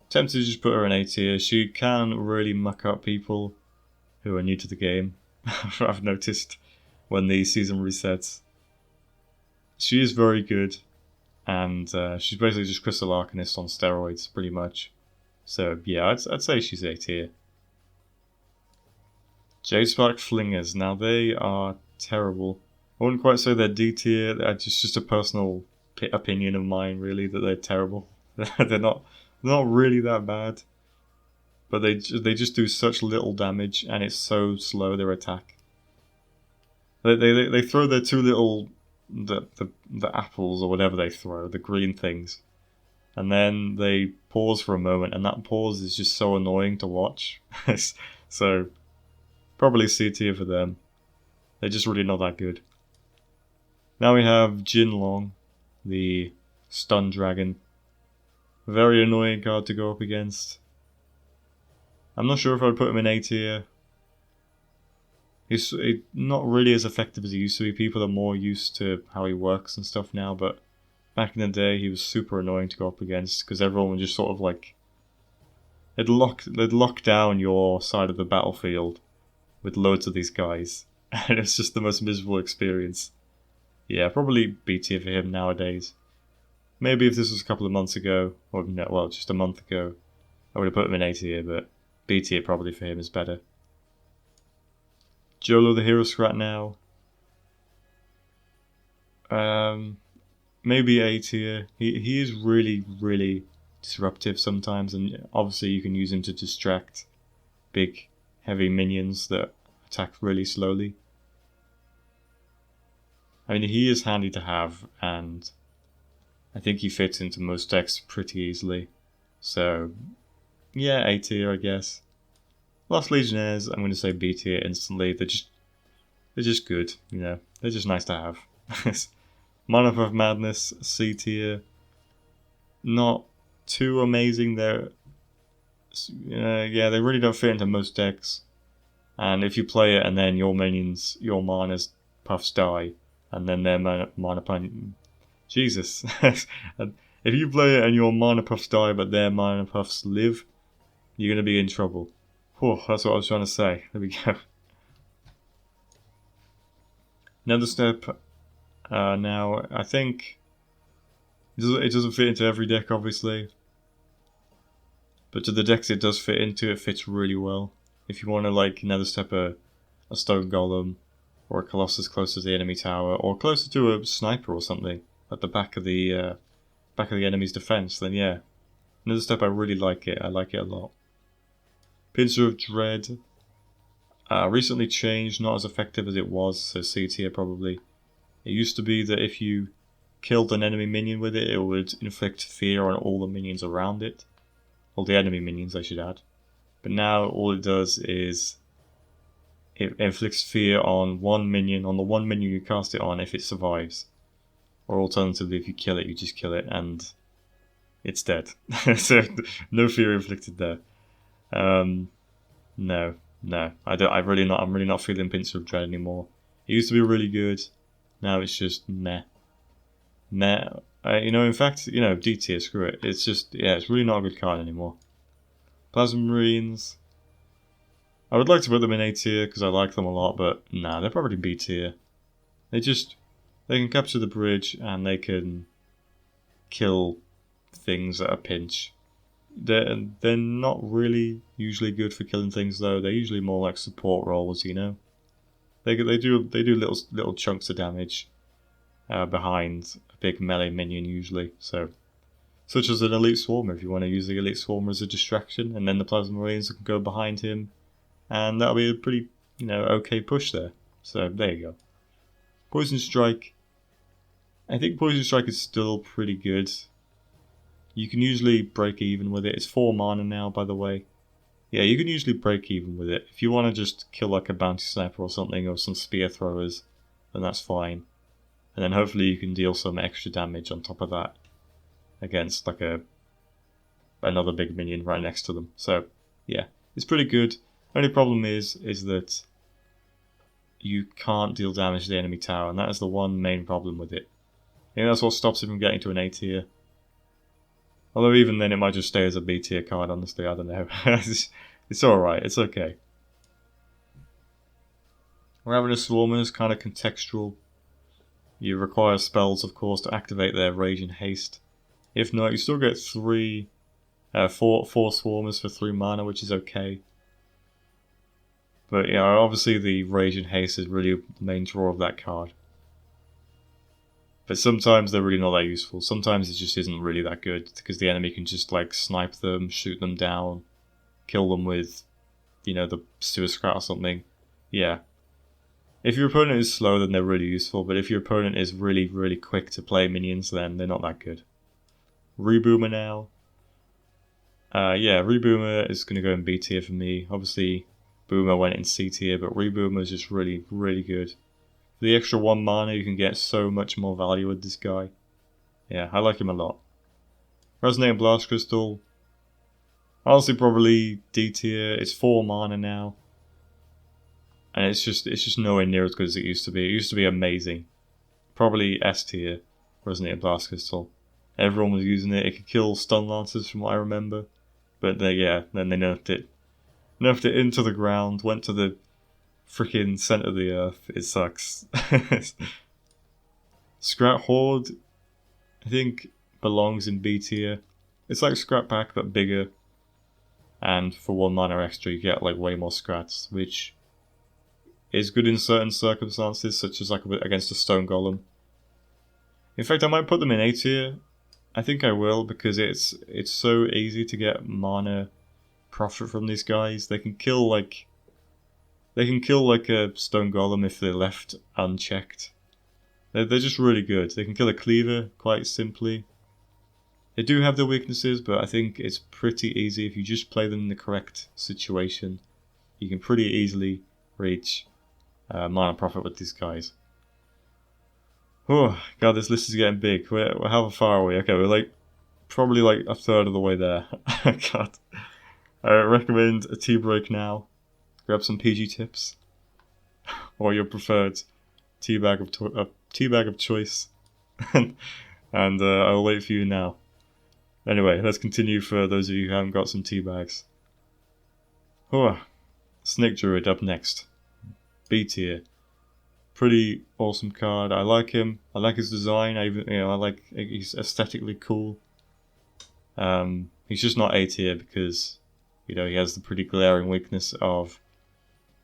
Tempted to just put her in A tier. She can really muck up people who are new to the game. I've noticed when the season resets. She is very good, and she's basically just Crystal Arcanist on steroids, pretty much. So yeah, I'd say she's A tier. Jade Spark Flingers. Now they are terrible. I wouldn't quite say they're D tier. It's just a personal opinion of mine, really, that they're terrible. They're not really that bad, but they just do such little damage, and it's so slow their attack. They throw their 2 little the apples or whatever they throw, the green things, and then they pause for a moment, and that pause is just so annoying to watch. So probably C tier for them. They're just really not that good. Now we have Jinlong, the Stun Dragon. Very annoying card to go up against. I'm not sure if I'd put him in A tier. He's not really as effective as he used to be. People are more used to how he works and stuff now, but back in the day he was super annoying to go up against, because everyone would just sort of like... They'd lock down your side of the battlefield with loads of these guys, and it's just the most miserable experience. Yeah, probably B tier for him nowadays. Maybe if this was a couple of months ago, or no, well, just a month ago, I would have put him in A tier, but B tier probably for him is better. Jolo the Hero Scrat now. Maybe A tier. He is really, really disruptive sometimes, and obviously you can use him to distract big, heavy minions that attack really slowly. I mean, he is handy to have, and I think he fits into most decks pretty easily. So, yeah, A tier, I guess. Lost Legionnaires, I'm going to say B tier instantly. They're just good, They're just nice to have. Mana of Madness, C tier. Not too amazing. They really don't fit into most decks. And if you play it and then your minions, your mana puffs die, and then their mana punch... Jesus. If you play it and your mana puffs die but their mana puffs live, you're going to be in trouble. Whew, that's what I was trying to say. There we go. Another step. Now, I think it doesn't fit into every deck, obviously. But to the decks it does fit into, it fits really well. If you want to, like, Nether Step a Stone Golem, or a Colossus close to the enemy tower, or closer to a Sniper or something at the back of the enemy's defense, then yeah. Nether Step, I really like it. I like it a lot. Pincer of Dread. Recently changed, not as effective as it was, so C tier probably. It used to be that if you killed an enemy minion with it, it would inflict fear on all the minions around it. All the enemy minions, I should add. But now all it does is it inflicts fear on one minion, on the one minion you cast it on, if it survives. Or alternatively, if you kill it, you just kill it and it's dead. So no fear inflicted there. No, no, I don't. I'm really not feeling Pincer of Dread anymore. It used to be really good. Now it's just meh, meh. In fact, D tier. Screw it. It's just, yeah, it's really not a good card anymore. Plasma Marines. I would like to put them in A tier because I like them a lot, but nah, they're probably B tier. They can capture the bridge and they can kill things at a pinch. They're not really usually good for killing things though. They're usually more like support roles, They do little chunks of damage behind a big melee minion usually. So, such as an Elite Swarmer, if you want to use the Elite Swarmer as a distraction, and then the Plasma Marines can go behind him, and that'll be a pretty okay push there. So there you go. Poison Strike. I think Poison Strike is still pretty good. You can usually break even with it. It's 4 mana now, by the way. Yeah, you can usually break even with it. If you want to just kill like a bounty sniper or something, or some spear throwers, then that's fine. And then hopefully you can deal some extra damage on top of that against like another big minion right next to them. So yeah, it's pretty good. Only problem is that you can't deal damage to the enemy tower, and that is the one main problem with it. I think that's what stops it from getting to an A tier. Although even then it might just stay as a B tier card, honestly, I don't know. It's alright, it's okay. Ravenous Swarmers, kind of contextual. You require spells, of course, to activate their Rage and Haste. If not, you still get four Swarmers for 3 mana, which is okay. But yeah, obviously the Rage and Haste is really the main draw of that card. But sometimes they're really not that useful. Sometimes it just isn't really that good, because the enemy can just like snipe them, shoot them down, kill them with, the Sewer Scrat or something. Yeah. If your opponent is slow, then they're really useful, but if your opponent is really, really quick to play minions, then they're not that good. Reboomer now. Yeah, Reboomer is going to go in B tier for me. Obviously, Boomer went in C tier, but Reboomer is just really, really good. For the extra 1 mana, you can get so much more value with this guy. Yeah, I like him a lot. Resonating Blast Crystal. Honestly, probably D tier. It's 4 mana now. And it's just nowhere near as good as it used to be. It used to be amazing. Probably S tier, Resonating Blast Crystal. Everyone was using it. It could kill stun lancers from what I remember. But then they nerfed it. Nerfed it into the ground, went to the freaking center of the earth. It sucks. Scrap Horde, I think, belongs in B tier. It's like Scrap Pack, but bigger. And for 1 mana extra, you get like way more scrats, which is good in certain circumstances, such as like against a Stone Golem. In fact, I might put them in A tier. I think I will, because it's so easy to get mana profit from these guys. They can kill like a Stone Golem if they're left unchecked. They're just really good. They can kill a Cleaver quite simply. They do have their weaknesses, but I think it's pretty easy if you just play them in the correct situation. You can pretty easily reach mana profit with these guys. Oh god, this list is getting big. We're how far are we? Okay, we're probably a third of the way there. God. I recommend a tea break now. Grab some PG tips, or your preferred tea bag of choice, and I'll wait for you now. Anyway, let's continue for those of you who haven't got some tea bags. Snake Druid up next. B tier. Pretty awesome card. I like him. I like his design. He's aesthetically cool. He's just not A tier because he has the pretty glaring weakness of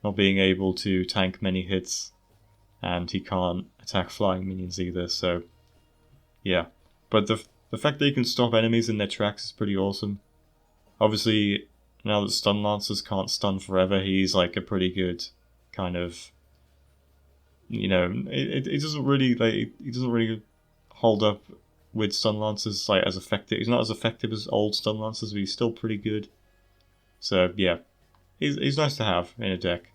not being able to tank many hits, and he can't attack flying minions either. So yeah, but the fact that he can stop enemies in their tracks is pretty awesome. Obviously, now that stun lancers can't stun forever, he's like a pretty good kind of, it doesn't really hold up with stun lancers as effective. He's not as effective as old stun lancers, but he's still pretty good. So yeah, he's nice to have in a deck.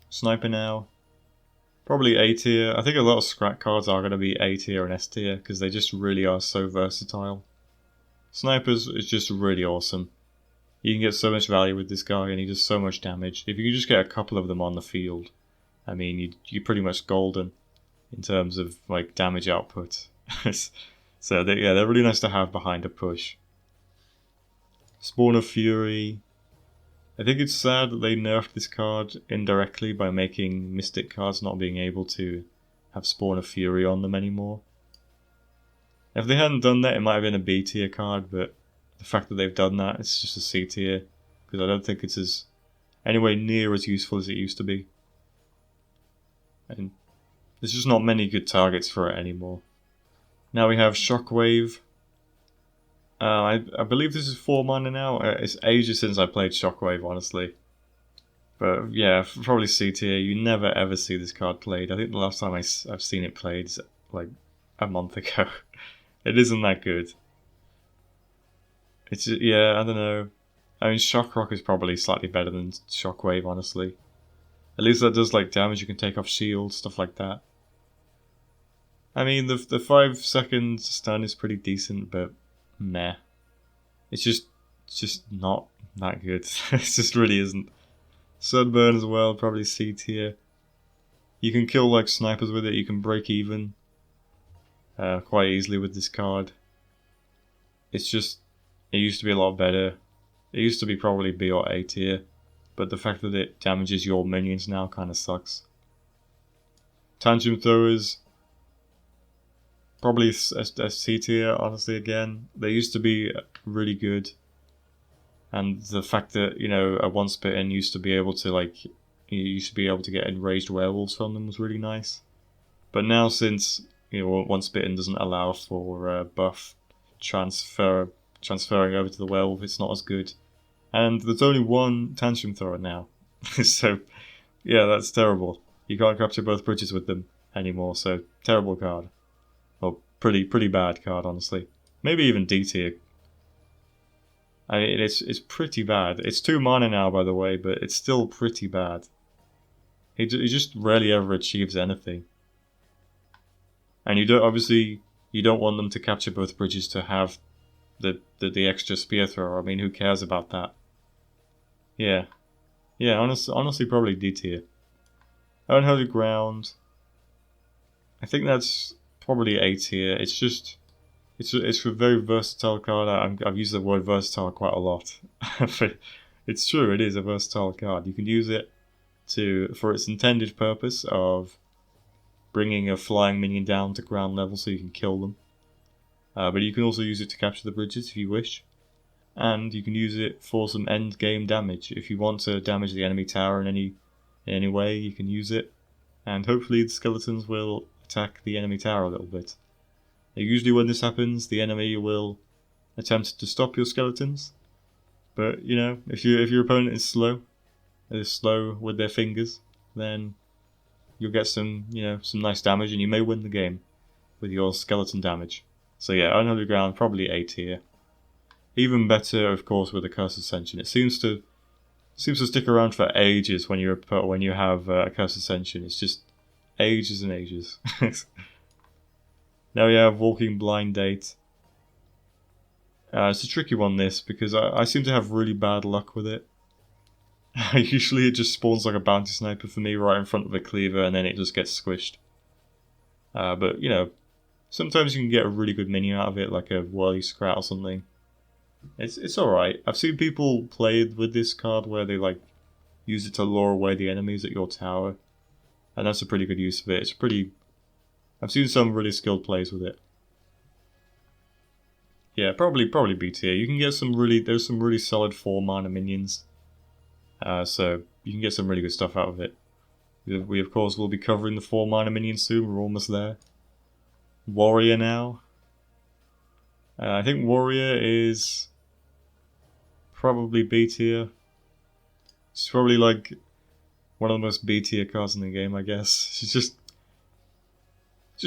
Sniper now, probably A tier. I think a lot of scrap cards are going to be A tier and S tier because they just really are so versatile. Snipers is just really awesome. You can get so much value with this guy, and he does so much damage. If you can just get a couple of them on the field, I mean, you're pretty much golden in terms of like damage output. So they're really nice to have behind a push. Spawn of Fury. I think it's sad that they nerfed this card indirectly by making Mystic cards not being able to have Spawn of Fury on them anymore. If they hadn't done that, it might have been a B tier card, but the fact that they've done that, it's just a C tier, because I don't think it's anywhere near as useful as it used to be. And there's just not many good targets for it anymore. Now we have Shockwave. I believe this is 4 mana now. It's ages since I played Shockwave, honestly. But yeah, probably C tier. You never ever see this card played. I think the last time I've seen it played is like a month ago. It isn't that good. It's yeah, I don't know. I mean, Shock Rock is probably slightly better than Shockwave, honestly. At least that does like damage you can take off shields, stuff like that. I mean, the 5 second stun is pretty decent, but meh. It's just not that good. It just really isn't. Sunburn as well, probably C tier. You can kill like snipers with it. You can break even quite easily with this card. It's just, it used to be a lot better. It used to be probably B or A tier, but the fact that it damages your minions now kind of sucks. Tantrum Throwers, probably a C tier, honestly, again. They used to be really good, and the fact that, you know, a Once Bitten used to be able to, like, you used to be able to get enraged werewolves from them was really nice. But now, since, you know, Once Bitten doesn't allow for buff transferring over to the werewolf, it's not as good. And there's only one Tantrum Thrower now. So, yeah, that's terrible. You can't capture both bridges with them anymore, so terrible card. Well, pretty bad card, honestly. Maybe even D tier. I mean, it's pretty bad. It's 2 mana now, by the way, but it's still pretty bad. He just rarely ever achieves anything. And you don't want them to capture both bridges to have the extra spear thrower. I mean, who cares about that? Yeah, honestly, probably D tier. Unholy Ground. I think that's probably A tier. It's just, it's a very versatile card. I've used the word versatile quite a lot, but it's true. It is a versatile card. You can use it for its intended purpose of bringing a flying minion down to ground level so you can kill them. But you can also use it to capture the bridges if you wish. And you can use it for some end game damage. If you want to damage the enemy tower in any way, you can use it. And hopefully the skeletons will attack the enemy tower a little bit. Usually when this happens, the enemy will attempt to stop your skeletons. But, you know, if your opponent is slow with their fingers, then you'll get some nice damage, and you may win the game with your skeleton damage. So yeah, Unholy Ground, probably A tier. Even better, of course, with the Curse Ascension. It seems to stick around for ages when you have a Curse Ascension. It's just ages and ages. Now we have Walking Blind Date. It's a tricky one, this, because I seem to have really bad luck with it. Usually it just spawns like a bounty sniper for me right in front of a cleaver, and then it just gets squished. But, you know, sometimes you can get a really good minion out of it, like a Whirly Scrat or something. It's alright. I've seen people play with this card where they like use it to lure away the enemies at your tower, and that's a pretty good use of it. I've seen some really skilled plays with it. Yeah, probably B tier. You can get there's some really solid 4 mana minions, so you can get some really good stuff out of it. We of course will be covering the 4 mana minions soon. We're almost there. Warrior now. I think Warrior is probably B tier. She's probably like one of the most B tier cards in the game, I guess. She's just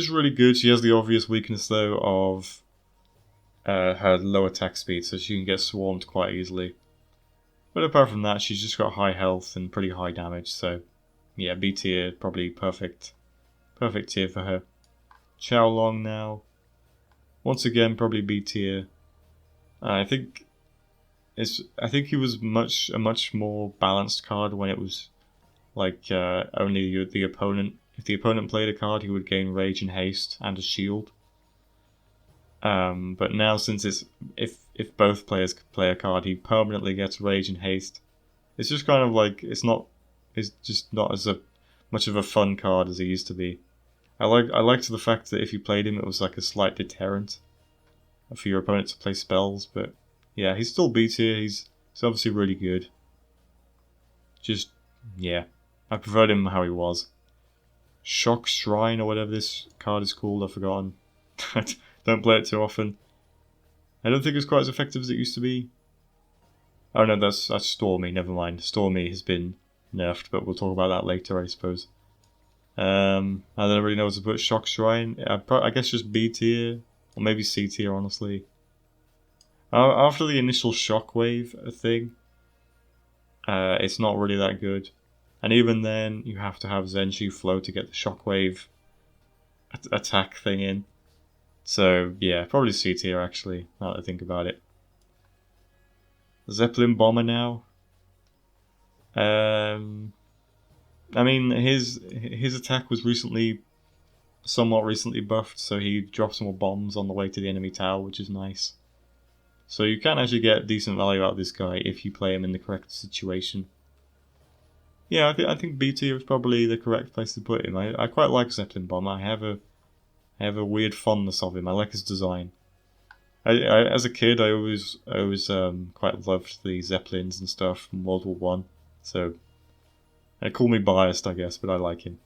really good. She has the obvious weakness though of her low attack speed, so she can get swarmed quite easily. But apart from that, she's just got high health and pretty high damage, so yeah, B tier, probably perfect tier for her. Chow Long now. Once again, probably B tier. I think I think he was a much more balanced card when it was like only the opponent. If the opponent played a card, he would gain rage and haste and a shield. But now, since it's if both players play a card, he permanently gets rage and haste. It's just kind of like it's just not as much of a fun card as it used to be. I liked the fact that if you played him, it was like a slight deterrent for your opponent to play spells. But yeah, he's still B tier. He's obviously really good. Just yeah, I preferred him how he was. Shock Shrine or whatever this card is called, I've forgotten. Don't play it too often. I don't think it's quite as effective as it used to be. Oh no, that's Stormy, never mind. Stormy has been nerfed, but we'll talk about that later, I suppose. I don't really know what to put. Shock Shrine, I guess just B tier, or maybe C tier, honestly. After the initial Shockwave thing, it's not really that good. And even then, you have to have Zenshi Flow to get the Shockwave attack thing in. So, yeah, probably C tier actually, now that I think about it. Zeppelin Bomber now. I mean, his attack was somewhat recently buffed, so he drops more bombs on the way to the enemy tower, which is nice. So you can actually get decent value out of this guy if you play him in the correct situation. Yeah, I think B tier is probably the correct place to put him. I quite like Zeppelin Bomber. I have a weird fondness of him. I like his design. As a kid, I always quite loved the Zeppelins and stuff from World War One. So, they call me biased, I guess, but I like him.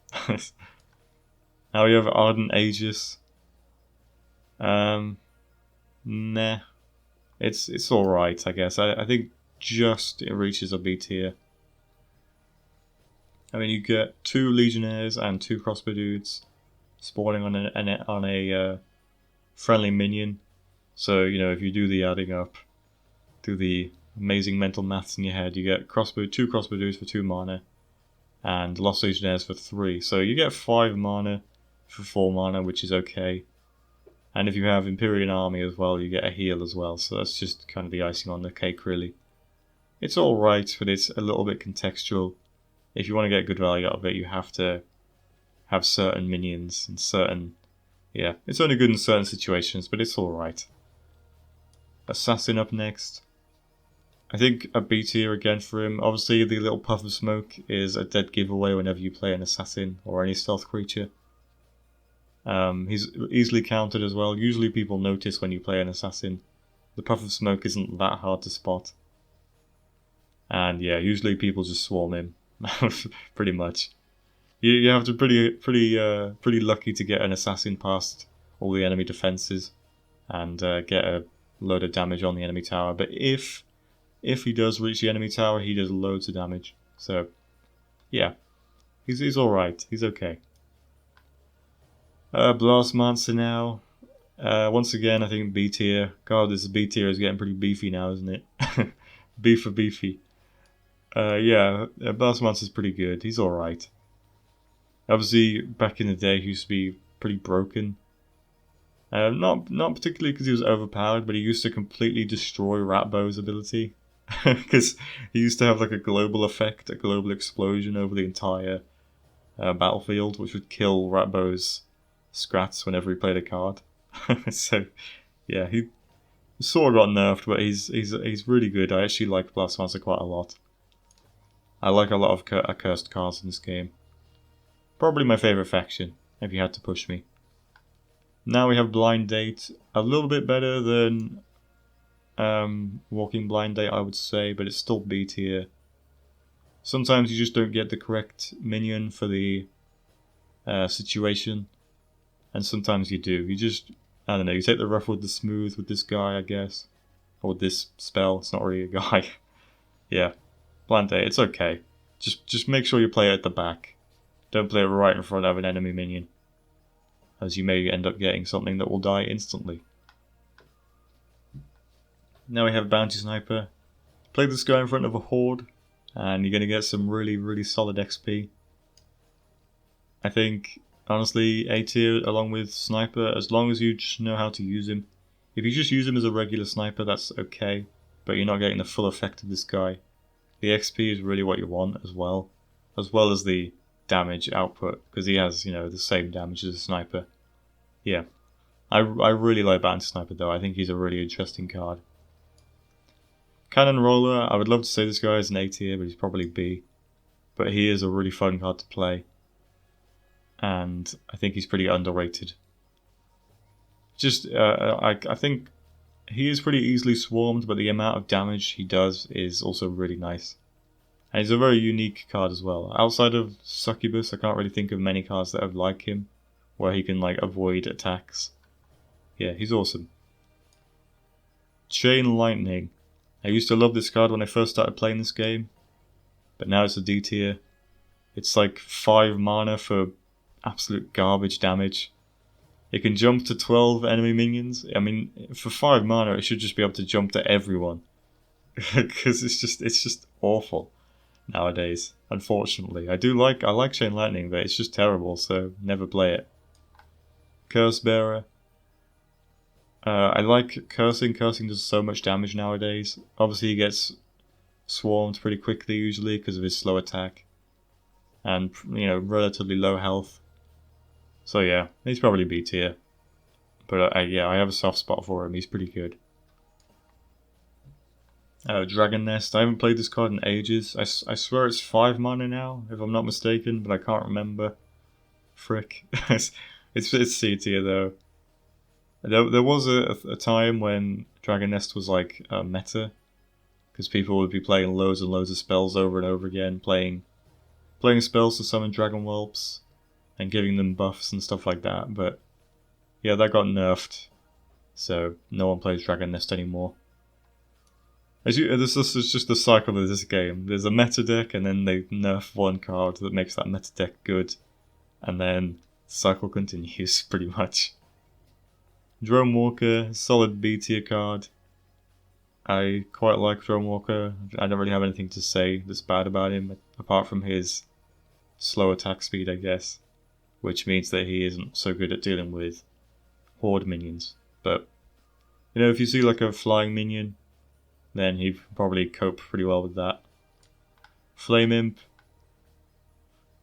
Now we have Ardent Aegis. Nah, it's all right, I guess. I think just it reaches a B tier. I mean, you get 2 Legionnaires and 2 Crossbow Dudes spawning on a friendly minion. So, you know, if you do the adding up, do the amazing mental maths in your head, you get 2 Crossbow Dudes for 2 mana, and Lost Legionnaires for 3. So you get 5 mana for 4 mana, which is okay. And if you have Empyrean Army as well, you get a heal as well. So that's just kind of the icing on the cake, really. It's alright, but it's a little bit contextual. If you want to get good value out of it, you have to have certain minions and certain... Yeah, it's only good in certain situations, but it's alright. Assassin up next. I think a B tier again for him. Obviously, the little puff of smoke is a dead giveaway whenever you play an assassin or any stealth creature. He's easily countered as well. Usually people notice when you play an assassin. The puff of smoke isn't that hard to spot. And yeah, usually people just swarm him. Pretty much. You have to pretty lucky to get an assassin past all the enemy defenses and get a load of damage on the enemy tower. But if he does reach the enemy tower, he does loads of damage. So yeah, he's all right. He's okay. Blastmancer now. Once again, I think B tier. God, this B tier is getting pretty beefy now, isn't it? Beef for beefy. Yeah, Blastmancer's pretty good. He's alright. Obviously, back in the day, he used to be pretty broken. Not particularly because he was overpowered, but he used to completely destroy Ratbow's ability. Because he used to have like a global effect, a global explosion over the entire battlefield, which would kill Ratbow's Scrats whenever he played a card. So, yeah, he sort of got nerfed, but he's really good. I actually like Blastmancer quite a lot. I like a lot of accursed cards in this game. Probably my favourite faction, if you had to push me. Now we have Blind Date. A little bit better than Walking Blind Date, I would say, but it's still B tier. Sometimes you just don't get the correct minion for the situation, and sometimes you do. You just, I don't know, you take the rough with the smooth with this guy, I guess. Or with this spell, it's not really a guy. Yeah. Blind Date, it's okay. Just make sure you play it at the back. Don't play it right in front of an enemy minion, as you may end up getting something that will die instantly. Now we have Bounty Sniper. Play this guy in front of a horde, and you're going to get some really solid XP. I think, honestly, A tier along with Sniper, as long as you just know how to use him. If you just use him as a regular sniper, that's okay. but you're not getting the full effect of this guy. The XP is really what you want as well as the damage output, because he has, the same damage as a sniper. Yeah, I really like Bounty Sniper though. I think he's a really interesting card. Cannon Roller, I would love to say this guy is an A tier, but he's probably B. But he is a really fun card to play, and I think he's pretty underrated. Just, I think he is pretty easily swarmed, but the amount of damage he does is also really nice. And he's a very unique card as well. Outside of Succubus, I can't really think of many cards that are like him, where he can avoid attacks. Yeah, he's awesome. Chain Lightning. I used to love this card when I first started playing this game, but now it's a D tier. It's 5 mana for absolute garbage damage. It can jump to 12 enemy minions. I mean, for 5 mana, it should just be able to jump to everyone. Because it's just awful nowadays, unfortunately. I like Chain Lightning, but it's just terrible, so never play it. Curse Bearer. I like Cursing. Cursing does so much damage nowadays. Obviously, he gets swarmed pretty quickly usually because of his slow attack. And, relatively low health. So yeah, he's probably B tier. But I have a soft spot for him. He's pretty good. Dragon Nest. I haven't played this card in ages. I swear it's 5 mana now, if I'm not mistaken, but I can't remember. Frick. it's C tier though. There was a time when Dragon Nest was meta, because people would be playing loads and loads of spells over and over again, playing spells to summon Dragon Whelps, and giving them buffs and stuff like that, but yeah, that got nerfed, so no one plays Dragon Nest anymore. This is just the cycle of this game. There's a meta deck, and then they nerf one card that makes that meta deck good, and then the cycle continues, pretty much. Drone Walker, solid B tier card. I quite like Drone Walker. I don't really have anything to say that's bad about him, apart from his slow attack speed, I guess. Which means that he isn't so good at dealing with horde minions. But, if you see a flying minion, then he'd probably cope pretty well with that. Flame Imp.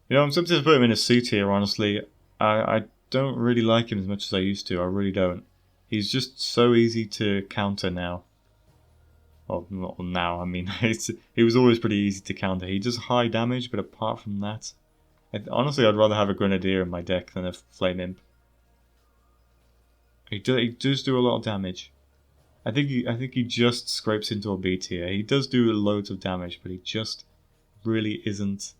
I'm tempted to put him in a C tier, honestly. I don't really like him as much as I used to. I really don't. He's just so easy to counter now. Well, not now, I mean, he was always pretty easy to counter. He does high damage, but apart from that, honestly, I'd rather have a Grenadier in my deck than a Flame Imp. He does do a lot of damage. I think he just scrapes into a B tier. He does do loads of damage, but he just really isn't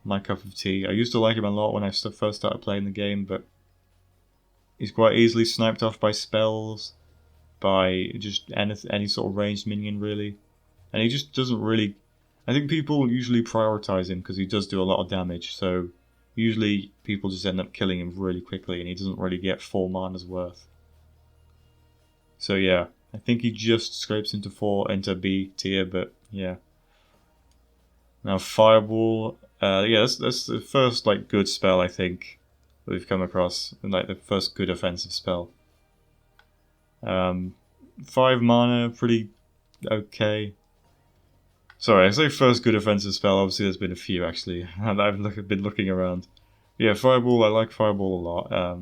my cup of tea. I used to like him a lot when I first started playing the game, but he's quite easily sniped off by spells, by just any sort of ranged minion, really. And he just doesn't really... I think people usually prioritize him because he does do a lot of damage, so usually people just end up killing him really quickly, and he doesn't really get 4 mana's worth. So yeah, I think he just scrapes into B tier, but yeah. Now Fireball, that's the first good spell I think that we've come across, and the first good offensive spell. 5 mana, pretty okay. Sorry, I say first good offensive spell. Obviously, there's been a few actually, and I've been looking around. Yeah, Fireball. I like Fireball a lot.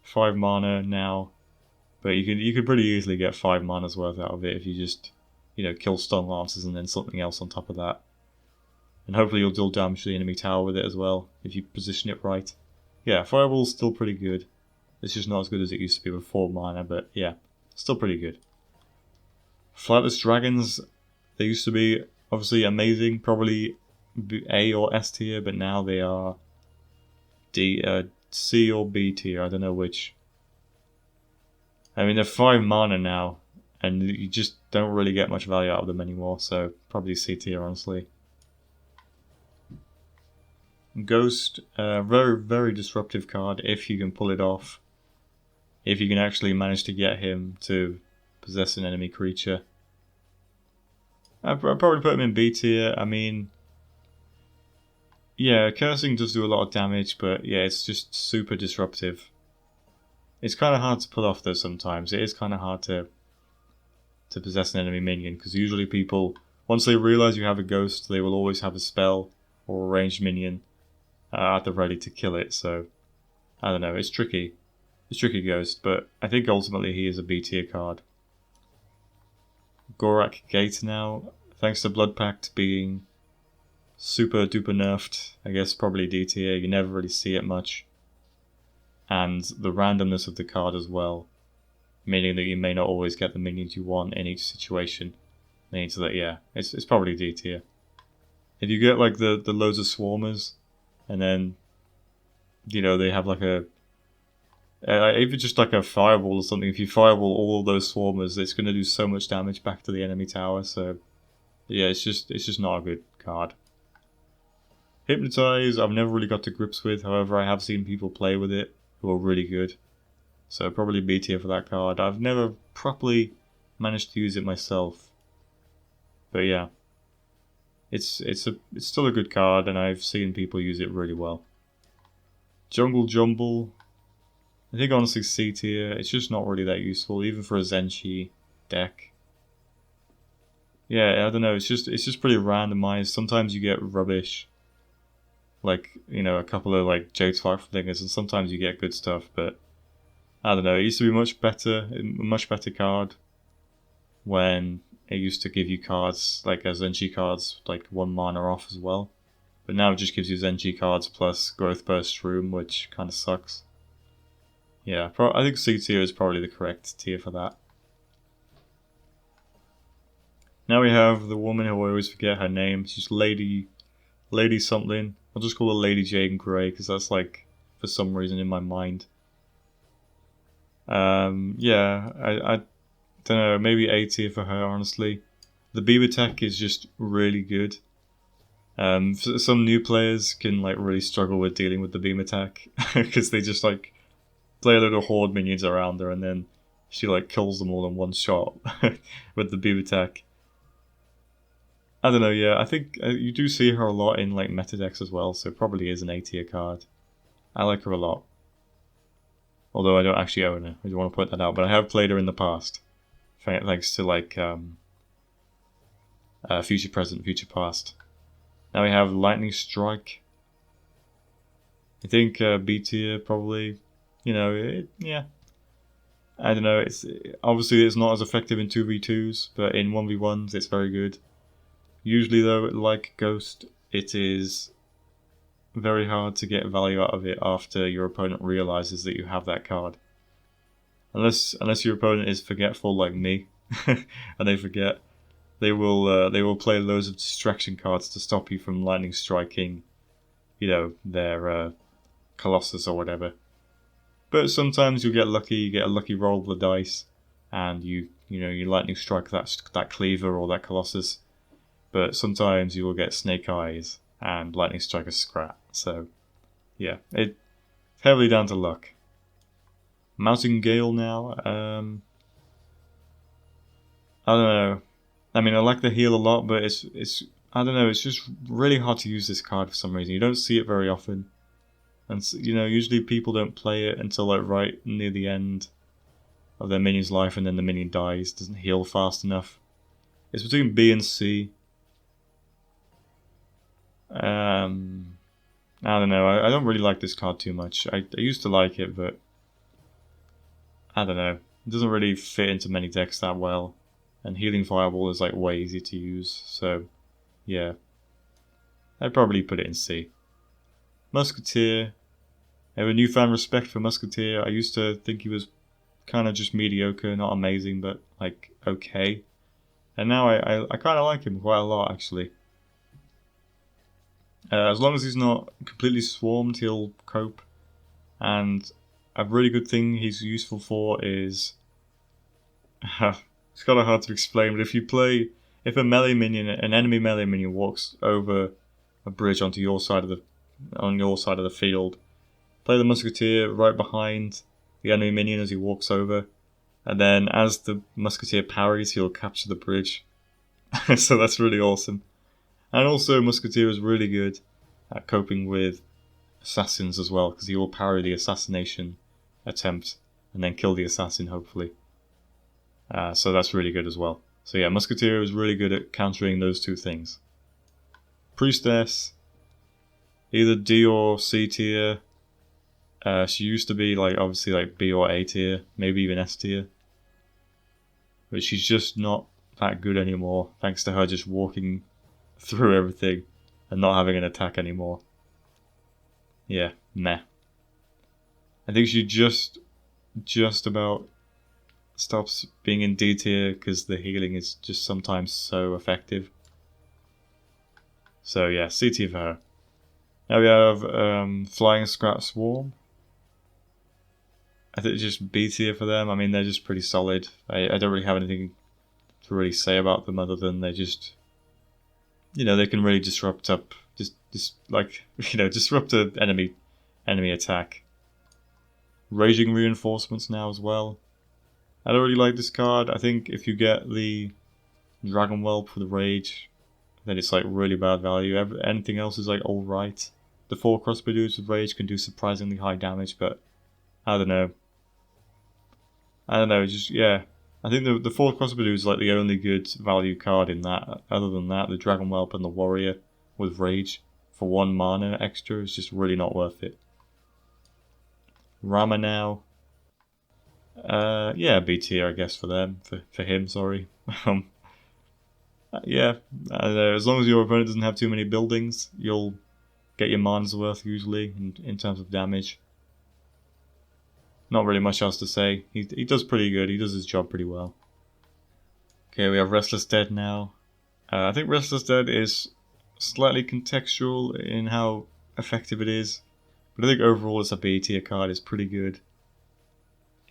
5 mana now, but you could pretty easily get 5 mana's worth out of it if you just kill stun lances and then something else on top of that. And hopefully you'll deal damage to the enemy tower with it as well if you position it right. Yeah, Fireball's still pretty good. It's just not as good as it used to be with 4 mana, but yeah, still pretty good. Flightless Dragons, they used to be obviously amazing, probably A or S tier, but now they are C or B tier, I don't know which. I mean, they're 5 mana now, and you just don't really get much value out of them anymore, so probably C tier, honestly. Ghost, very, very disruptive card if you can pull it off. If you can actually manage to get him to possess an enemy creature. I'd probably put him in B tier. I mean, yeah, Cursing does do a lot of damage, but yeah, it's just super disruptive. It's kind of hard to pull off though sometimes. It is kind of hard to to possess an enemy minion, because usually people, once they realise you have a ghost, they will always have a spell or a ranged minion at the ready to kill it, so I don't know, it's tricky. It's tricky ghost, but I think ultimately he is a B tier card. Gorak Gate now, thanks to Blood Pact being super duper nerfed, I guess probably D tier, you never really see it much. And the randomness of the card as well, meaning that you may not always get the minions you want in each situation, means that, yeah, it's probably D tier. If you get like the loads of swarmers, and then, you know, they have like a, even just like a fireball or something, if you fireball all of those swarmers, it's going to do so much damage back to the enemy tower, so yeah, it's just not a good card. Hypnotize, I've never really got to grips with, however I have seen people play with it who are really good. So probably B tier for that card. I've never properly managed to use it myself. But yeah. It's still a good card, and I've seen people use it really well. Jungle Jumble, I think honestly C tier. It's just not really that useful, even for a Zenshi deck. Yeah, I don't know, it's just pretty randomized. Sometimes you get rubbish, like, you know, a couple of like Jade Spark Flingers, and sometimes you get good stuff, but I don't know, it used to be a much better card when it used to give you cards, like Zenshi cards, like 1 mana off as well. But now it just gives you Zenshi cards plus Growth Burst Room, which kind of sucks. Yeah, I think C tier is probably the correct tier for that. Now we have the woman who I always forget her name. She's Lady something. I'll just call her Lady Jane Grey, because that's like, for some reason in my mind. Yeah, I don't know, maybe A tier for her, honestly. The beam attack is just really good. Some new players can like really struggle with dealing with the beam attack, because they just like play a little horde minions around her, and then she like kills them all in one shot with the beam attack. I don't know, yeah, I think you do see her a lot in like meta decks as well, so it probably is an A tier card. I like her a lot. Although I don't actually own her, I don't want to point that out, but I have played her in the past. Thanks to like Future Present, Future Past. Now we have Lightning Strike. I think B tier probably, you know, yeah. I don't know, obviously it's not as effective in 2v2s, but in 1v1s it's very good. Usually though, like Ghost, it is very hard to get value out of it after your opponent realizes that you have that card. Unless your opponent is forgetful like me, and they forget, they will play loads of distraction cards to stop you from lightning striking, you know, their Colossus or whatever. But sometimes you'll get lucky, you get a lucky roll of the dice, and you lightning strike that cleaver or that Colossus. But sometimes you will get Snake Eyes and lightning strike a Scrat. So yeah, it's heavily down to luck. Mountain Gale now. I don't know. I mean, I like the heal a lot, but it's I don't know. It's just really hard to use this card for some reason. You don't see it very often, and you know, usually people don't play it until like right near the end of their minion's life, and then the minion dies. Doesn't heal fast enough. It's between B and C. I don't know. I don't really like this card too much. I used to like it, but I don't know. It doesn't really fit into many decks that well. And Healing Fireball is like way easier to use. So, yeah. I'd probably put it in C. Musketeer. I have a newfound respect for Musketeer. I used to think he was kind of just mediocre, not amazing, but like okay. And now I kind of like him quite a lot, actually. As long as he's not completely swarmed, he'll cope. And a really good thing he's useful for is... it's kind of hard to explain, but if an enemy melee minion walks over a bridge on your side of the field, play the Musketeer right behind the enemy minion as he walks over, and then as the Musketeer parries, he'll capture the bridge. So that's really awesome. And also, Musketeer is really good at coping with assassins as well, because he will parry the assassination attempt and then kill the assassin, hopefully. So that's really good as well. So yeah, Musketeer is really good at countering those two things. Priestess, either D or C tier. She used to be like obviously like B or A tier, maybe even S tier. But she's just not that good anymore, thanks to her just walking through everything and not having an attack anymore. Yeah, meh. I think she just about stops being in D tier because the healing is just sometimes so effective. So yeah, C tier for her. Now we have Flying Scrap Swarm. I think it's just B tier for them. I mean, they're just pretty solid. I don't really have anything to really say about them other than they just, they can really disrupt up, just like, disrupt an enemy attack. Raging Reinforcements now as well. I don't really like this card. I think if you get the Dragon Whelp for the Rage, then it's like really bad value. Anything else is like alright. The 4 crossbow dudes with Rage can do surprisingly high damage, but I don't know. Just, yeah. I think the 4 crossbow dude is like the only good value card in that. Other than that, the Dragon Whelp and the Warrior with Rage for 1 mana extra is just really not worth it. Rama now. Yeah, B tier I guess for them. For him, sorry. Yeah, I don't know. As long as your opponent doesn't have too many buildings, you'll get your mana's worth usually in terms of damage. Not really much else to say. He does pretty good. He does his job pretty well. Okay, we have Restless Dead now. I think Restless Dead is slightly contextual in how effective it is. But I think overall it's a B tier card. It's pretty good.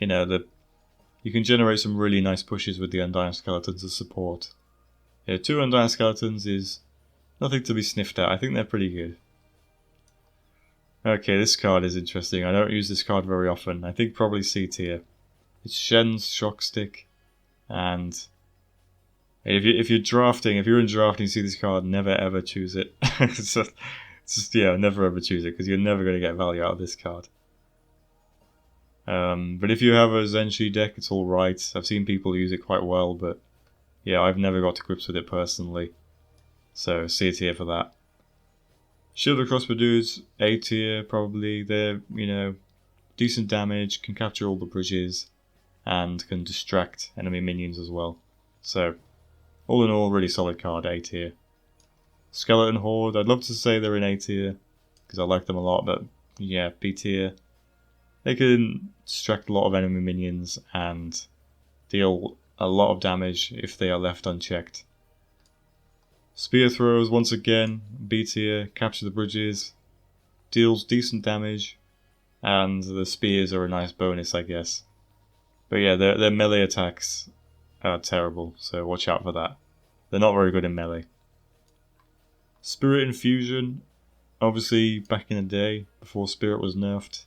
You can generate some really nice pushes with the Undying Skeletons as support. Yeah, 2 Undying Skeletons is nothing to be sniffed at. I think they're pretty good. Okay, this card is interesting. I don't use this card very often. I think probably C tier. It's Shen's Shock Stick, and if you're in drafting, you see this card, never ever choose it. It's just never ever choose it because you're never going to get value out of this card. But if you have a Zenshi deck, it's all right. I've seen people use it quite well, but yeah, I've never got to grips with it personally. So C tier for that. Shield of Crossbow dudes, A tier probably. They're, decent damage, can capture all the bridges, and can distract enemy minions as well. So, all in all, really solid card, A tier. Skeleton Horde, I'd love to say they're in A tier, because I like them a lot, but yeah, B tier. They can distract a lot of enemy minions and deal a lot of damage if they are left unchecked. Spear Throws, once again, B tier, capture the bridges, deals decent damage, and the spears are a nice bonus, I guess. But yeah, their melee attacks are terrible, so watch out for that. They're not very good in melee. Spirit Infusion, obviously back in the day, before Spirit was nerfed,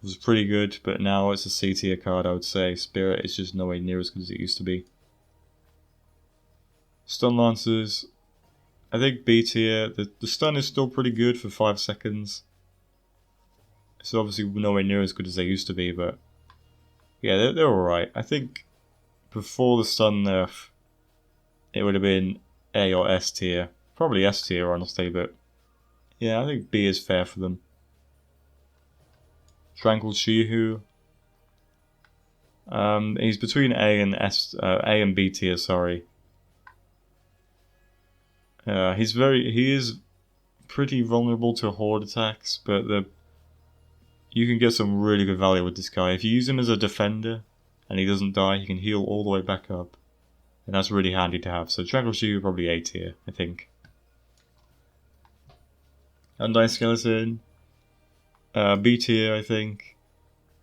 was pretty good, but now it's a C tier card, I would say. Spirit is just nowhere near as good as it used to be. Stun Lancers, I think B tier. The stun is still pretty good for 5 seconds. It's obviously nowhere near as good as they used to be, but yeah, they're alright. I think before the stun nerf, it would have been A or S tier. Probably S tier, honestly, but yeah, I think B is fair for them. Tranquil Shihu. He's between A and B tier, sorry. He is pretty vulnerable to horde attacks, but you can get some really good value with this guy. If you use him as a defender and he doesn't die, he can heal all the way back up, and that's really handy to have. So Tranquil Shihu probably A tier, I think. Undying Skeleton, B tier, I think.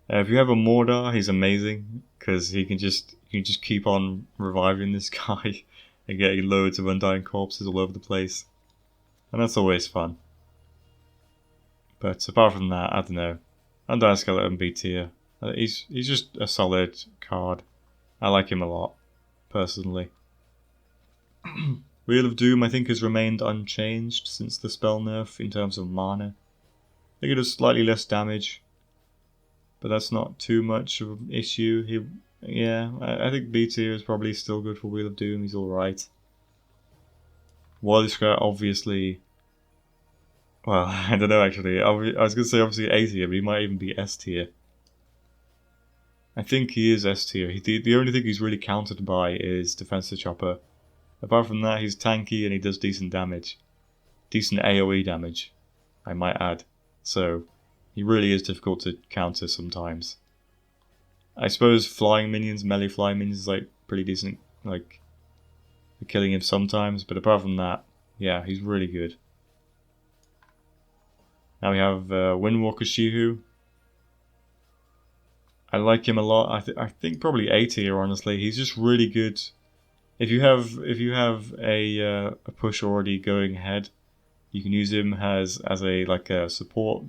If you have a Mordar, he's amazing because you can just keep on reviving this guy and getting loads of Undying Corpses all over the place, and that's always fun. But apart from that, I don't know. Undying Skeleton B tier. He's just a solid card. I like him a lot, personally. Wheel of Doom, I think, has remained unchanged since the spell nerf in terms of mana. I think it does slightly less damage, but that's not too much of an issue. Yeah, I think B tier is probably still good for Wheel of Doom. He's alright. Wily Scrat, obviously. Well, I don't know actually. I was going to say obviously A tier, but he might even be S tier. I think he is S tier. The only thing he's really countered by is Defensive Chopper. Apart from that, he's tanky and he does decent damage. Decent AoE damage, I might add. So, he really is difficult to counter sometimes. I suppose flying minions, melee flying minions is like pretty decent, like, for killing him sometimes. But apart from that, yeah, he's really good. Now we have Windwalker Shihu. I like him a lot. I think probably A tier, honestly. He's just really good. If you have a push already going ahead, you can use him as a support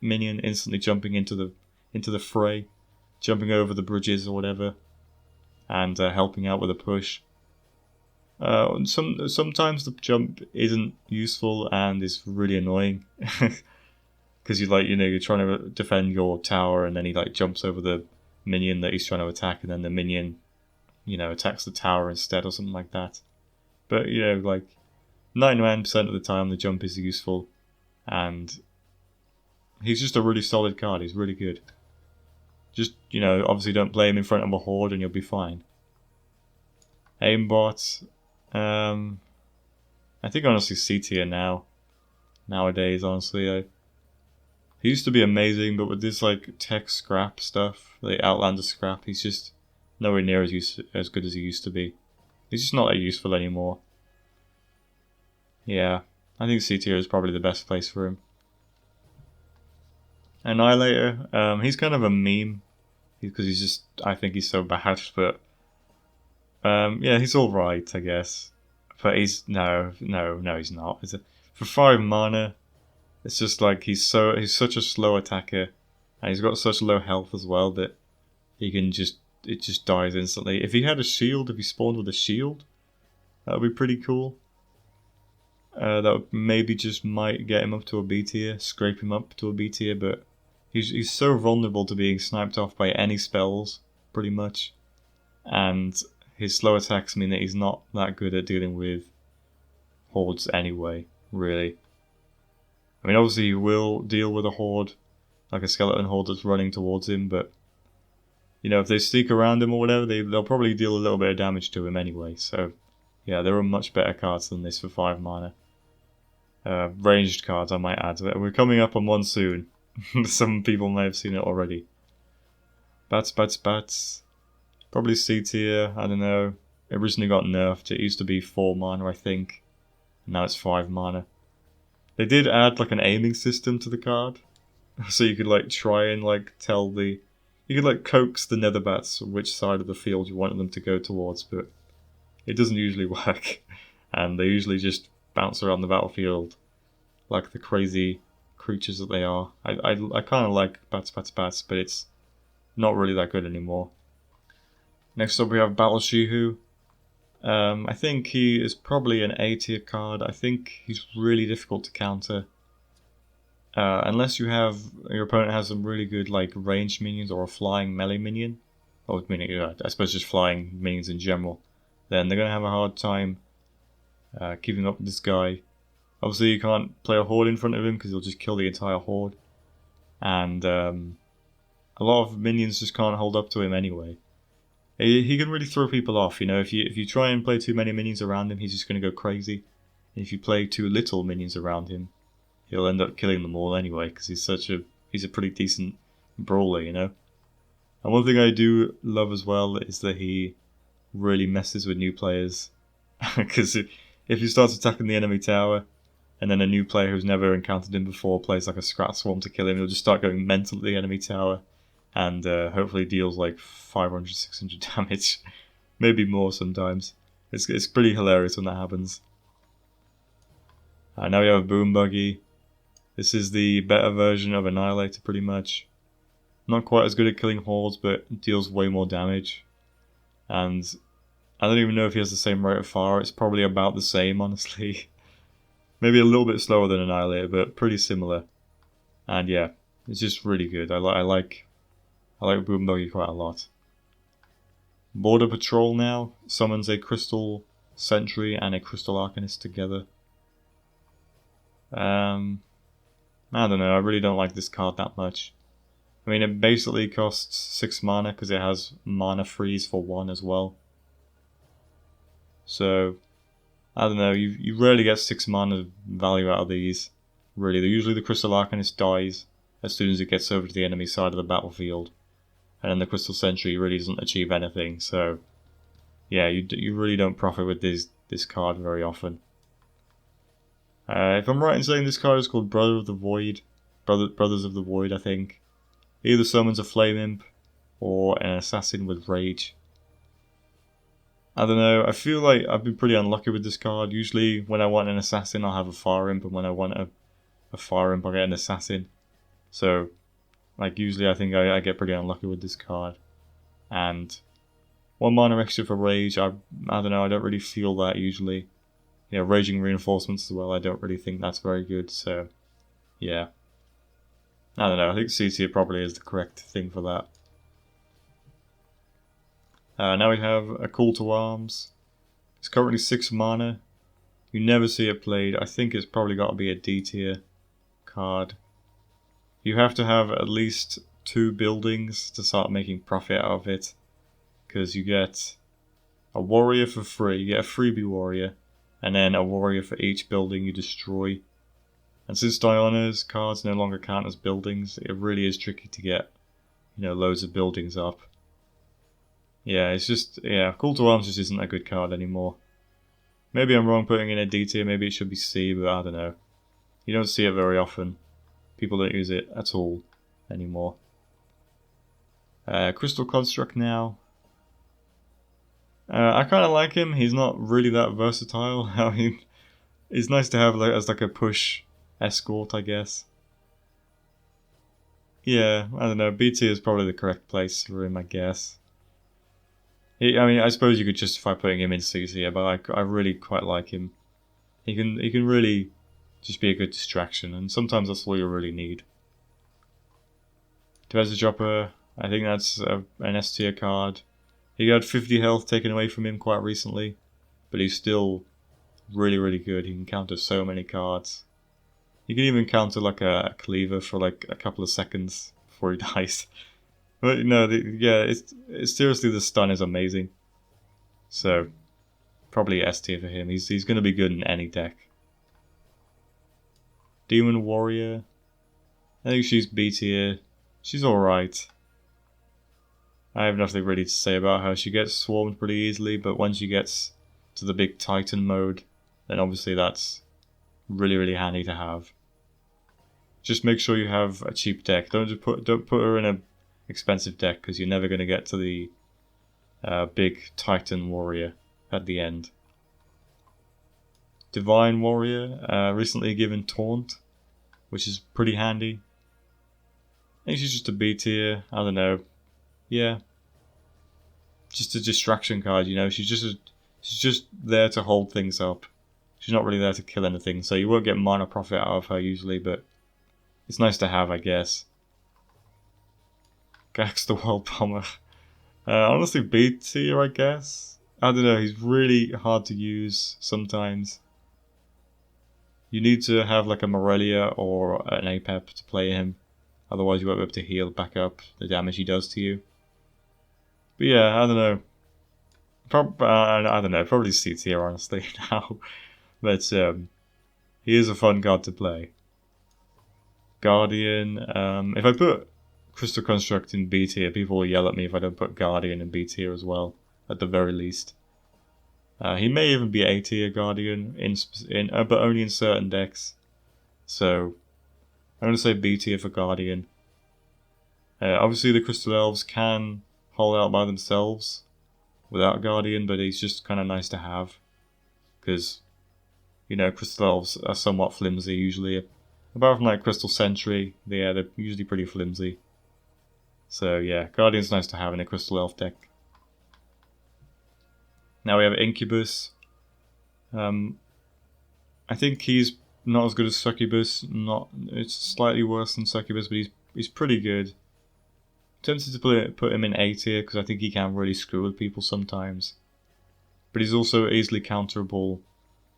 minion, instantly jumping into the fray, jumping over the bridges or whatever, and helping out with a push. Sometimes the jump isn't useful and is really annoying because you're trying to defend your tower and then he like jumps over the minion that he's trying to attack and then the minion attacks the tower instead or something like that. But like 99% of the time the jump is useful, and he's just a really solid card. He's really good. Just obviously don't play him in front of a horde and you'll be fine. Aimbot, I think honestly C tier nowadays. Honestly, he used to be amazing, but with this like tech scrap stuff, the Outlander scrap, he's just nowhere near as good as he used to be. He's just not that useful anymore. Yeah, I think C tier is probably the best place for him. Annihilator, he's kind of a meme because I think he's so bad, but yeah, he's all right, I guess. But he's he's not. For 5 mana, it's just like he's such a slow attacker, and he's got such low health as well that it just dies instantly. If he had a shield, if he spawned with a shield, that would be pretty cool. That would maybe just might get him up to a B tier, scrape him up to a B tier, but he's so vulnerable to being sniped off by any spells, pretty much. And his slow attacks mean that he's not that good at dealing with hordes anyway, really. I mean, obviously he will deal with a horde, like a skeleton horde that's running towards him, but if they sneak around him or whatever, they'll probably deal a little bit of damage to him anyway. So, yeah, there are much better cards than this for 5 mana. Ranged cards, I might add. We're coming up on one soon. Some people may have seen it already. Bats. Probably C tier, I don't know. It originally got nerfed. It used to be 4 mana, I think. Now it's 5 mana. They did add like an aiming system to the card. So you could like try and like you could like coax the Netherbats which side of the field you wanted them to go towards, but it doesn't usually work. And they usually just bounce around the battlefield like the crazy creatures that they are. I kind of like bats, but it's not really that good anymore. Next up we have Battle Shihu. I think he is probably an A tier card. I think he's really difficult to counter. Unless your opponent has some really good like ranged minions or a flying melee minion, or I suppose just flying minions in general, then they're going to have a hard time keeping up with this guy. Obviously you can't play a horde in front of him because he'll just kill the entire horde, and a lot of minions just can't hold up to him anyway. He can really throw people off, if you try and play too many minions around him, he's just going to go crazy. And if you play too little minions around him, he'll end up killing them all anyway, because he's a pretty decent brawler, And one thing I do love as well is that he really messes with new players. Because if he starts attacking the enemy tower, and then a new player who's never encountered him before plays like a Scrat Swarm to kill him, he'll just start going mental at the enemy tower. And hopefully deals like 500, 600 damage. Maybe more sometimes. It's pretty hilarious when that happens. Now we have Boom Buggy. This is the better version of Annihilator, pretty much. Not quite as good at killing hordes, but deals way more damage. And I don't even know if he has the same rate of fire. It's probably about the same, honestly. Maybe a little bit slower than Annihilator, but pretty similar. And yeah, it's just really good. I like Boom Buggy quite a lot. Border Patrol now summons a Crystal Sentry and a Crystal Arcanist together. I don't know, I really don't like this card that much. I mean, it basically costs 6 mana because it has mana freeze for 1 as well. So, I don't know, you rarely get 6 mana value out of these. Really, usually the Crystal Arcanist dies as soon as it gets over to the enemy side of the battlefield. And then the Crystal Sentry really doesn't achieve anything, so yeah, you really don't profit with this card very often. If I'm right in saying this card is called Brothers of the Void, I think. Either summons a Flame Imp or an Assassin with Rage. I don't know, I feel like I've been pretty unlucky with this card. Usually when I want an Assassin I'll have a Fire Imp, and when I want a Fire Imp I'll get an Assassin. So, like, usually I think I get pretty unlucky with this card. And 1 mana extra for Rage, I don't know, I don't really feel that usually. You know, Raging Reinforcements as well, I don't really think that's very good, so yeah. I don't know, I think C tier probably is the correct thing for that. Now we have a Call to Arms. It's currently 6 mana. You never see it played. I think it's probably got to be a D tier card. You have to have at least 2 buildings to start making profit out of it. Because you get a warrior for free, you get a freebie warrior, and then a warrior for each building you destroy. And since Diana's cards no longer count as buildings, it really is tricky to get, you know, loads of buildings up. Yeah, it's just, yeah, Call to Arms just isn't a good card anymore. Maybe I'm wrong putting in a D tier, maybe it should be C, but I don't know. You don't see it very often. People don't use it at all anymore. Crystal Construct now. I kind of like him. He's not really that versatile. I mean, it's nice to have as like a push escort, I guess. Yeah, I don't know. B tier is probably the correct place for him, I guess. I mean, I suppose you could justify putting him in C tier, but I really quite like him. He can really just be a good distraction, and sometimes that's all you really need. Treasure Dropper, I think that's an S tier card. He got 50 health taken away from him quite recently, but he's still really good. He can counter so many cards. He can even counter like a cleaver for like a couple of seconds before he dies. But no, yeah, it's seriously, the stun is amazing. So probably S tier for him. He's going to be good in any deck. Demon Warrior, I think she's B tier. She's alright. I have nothing really to say about her. She gets swarmed pretty easily, but once she gets to the big Titan mode, then obviously that's really handy to have. Just make sure you have a cheap deck. Don't put her in a expensive deck, because you're never going to get to the big Titan warrior at the end. Divine Warrior, recently given Taunt, which is pretty handy. I think she's just a B tier. I don't know. Yeah, just a distraction card. You know, she's just there to hold things up. She's not really there to kill anything, so you won't get mana profit out of her usually, but it's nice to have, I guess. Gax the World Bomber. Honestly, B tier, I guess. I don't know, he's really hard to use sometimes. You need to have like a Morelia or an Apep to play him. Otherwise you won't be able to heal back up the damage he does to you. But yeah, I don't know. I don't know, probably C tier honestly now. But he is a fun card to play. Guardian. If I put Crystal Construct in B tier, people will yell at me if I don't put Guardian in B tier as well, at the very least. He may even be A tier Guardian, but only in certain decks. So I'm going to say B tier for Guardian. Obviously the Crystal Elves can hold out by themselves without Guardian, but he's just kind of nice to have. Because, you know, Crystal Elves are somewhat flimsy usually. Apart from like Crystal Sentry, they're usually pretty flimsy. So yeah, Guardian's nice to have in a Crystal Elf deck. Now we have Incubus. I think he's not as good as Succubus. It's slightly worse than Succubus, but he's pretty good. In tempted to put him in A tier because I think he can really screw with people sometimes. But he's also easily counterable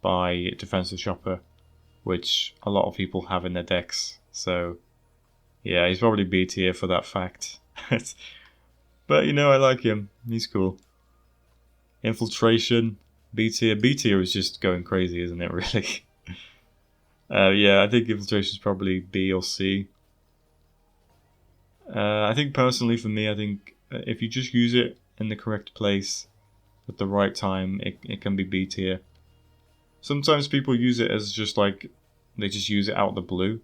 by Defensive Shopper, which a lot of people have in their decks. So yeah, he's probably B tier for that fact. But you know, I like him. He's cool. Infiltration, B tier. B tier is just going crazy, isn't it, really? Yeah, I think Infiltration is probably B or C. I think personally for me, I think if you just use it in the correct place at the right time, it can be B tier. Sometimes people use it as just like, they just use it out of the blue.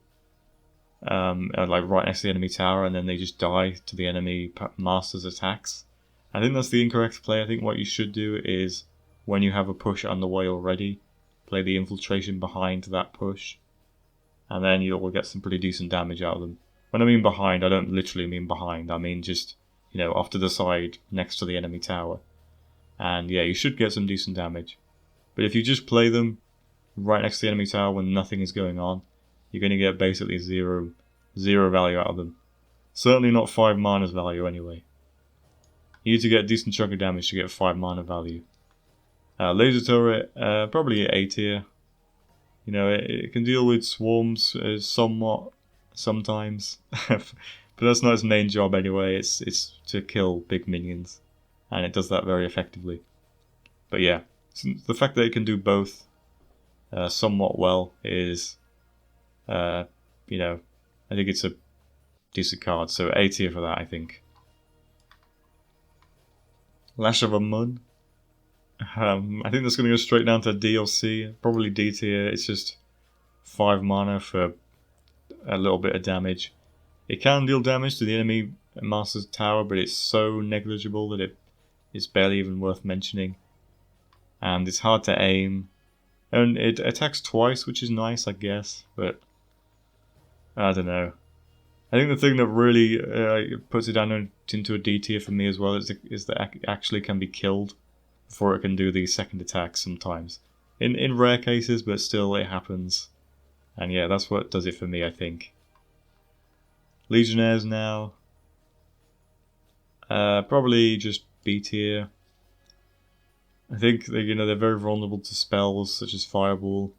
Like right next to the enemy tower, and then they just die to the enemy master's attacks. I think that's the incorrect play. I think what you should do is, when you have a push on the way already, play the infiltration behind that push, and then you'll get some pretty decent damage out of them. When I mean behind, I don't literally mean behind, I mean just, you know, off to the side next to the enemy tower. And yeah, you should get some decent damage. But if you just play them right next to the enemy tower when nothing is going on, you're going to get basically zero value out of them. Certainly not 5 mana's value anyway. You need to get a decent chunk of damage to get 5 mana value. Laser turret, probably A tier. You know, it can deal with swarms somewhat, sometimes. But that's not its main job anyway, it's to kill big minions. And it does that very effectively. But yeah, the fact that it can do both somewhat well is, you know, I think it's a decent card. So A tier for that, I think. Lash of a Mun. I think that's going to go straight down to D or C. Probably D tier. It's just 5 mana for a little bit of damage. It can deal damage to the enemy Master's Tower, but it's so negligible that it's barely even worth mentioning. And it's hard to aim. And it attacks twice, which is nice, I guess. But I don't know. I think the thing that really puts it down into a D tier for me as well is that it actually can be killed before it can do the second attack sometimes. In rare cases, but still it happens. And yeah, that's what does it for me, I think. Legionnaires now. Probably just B tier. I think they're very vulnerable to spells such as Fireball.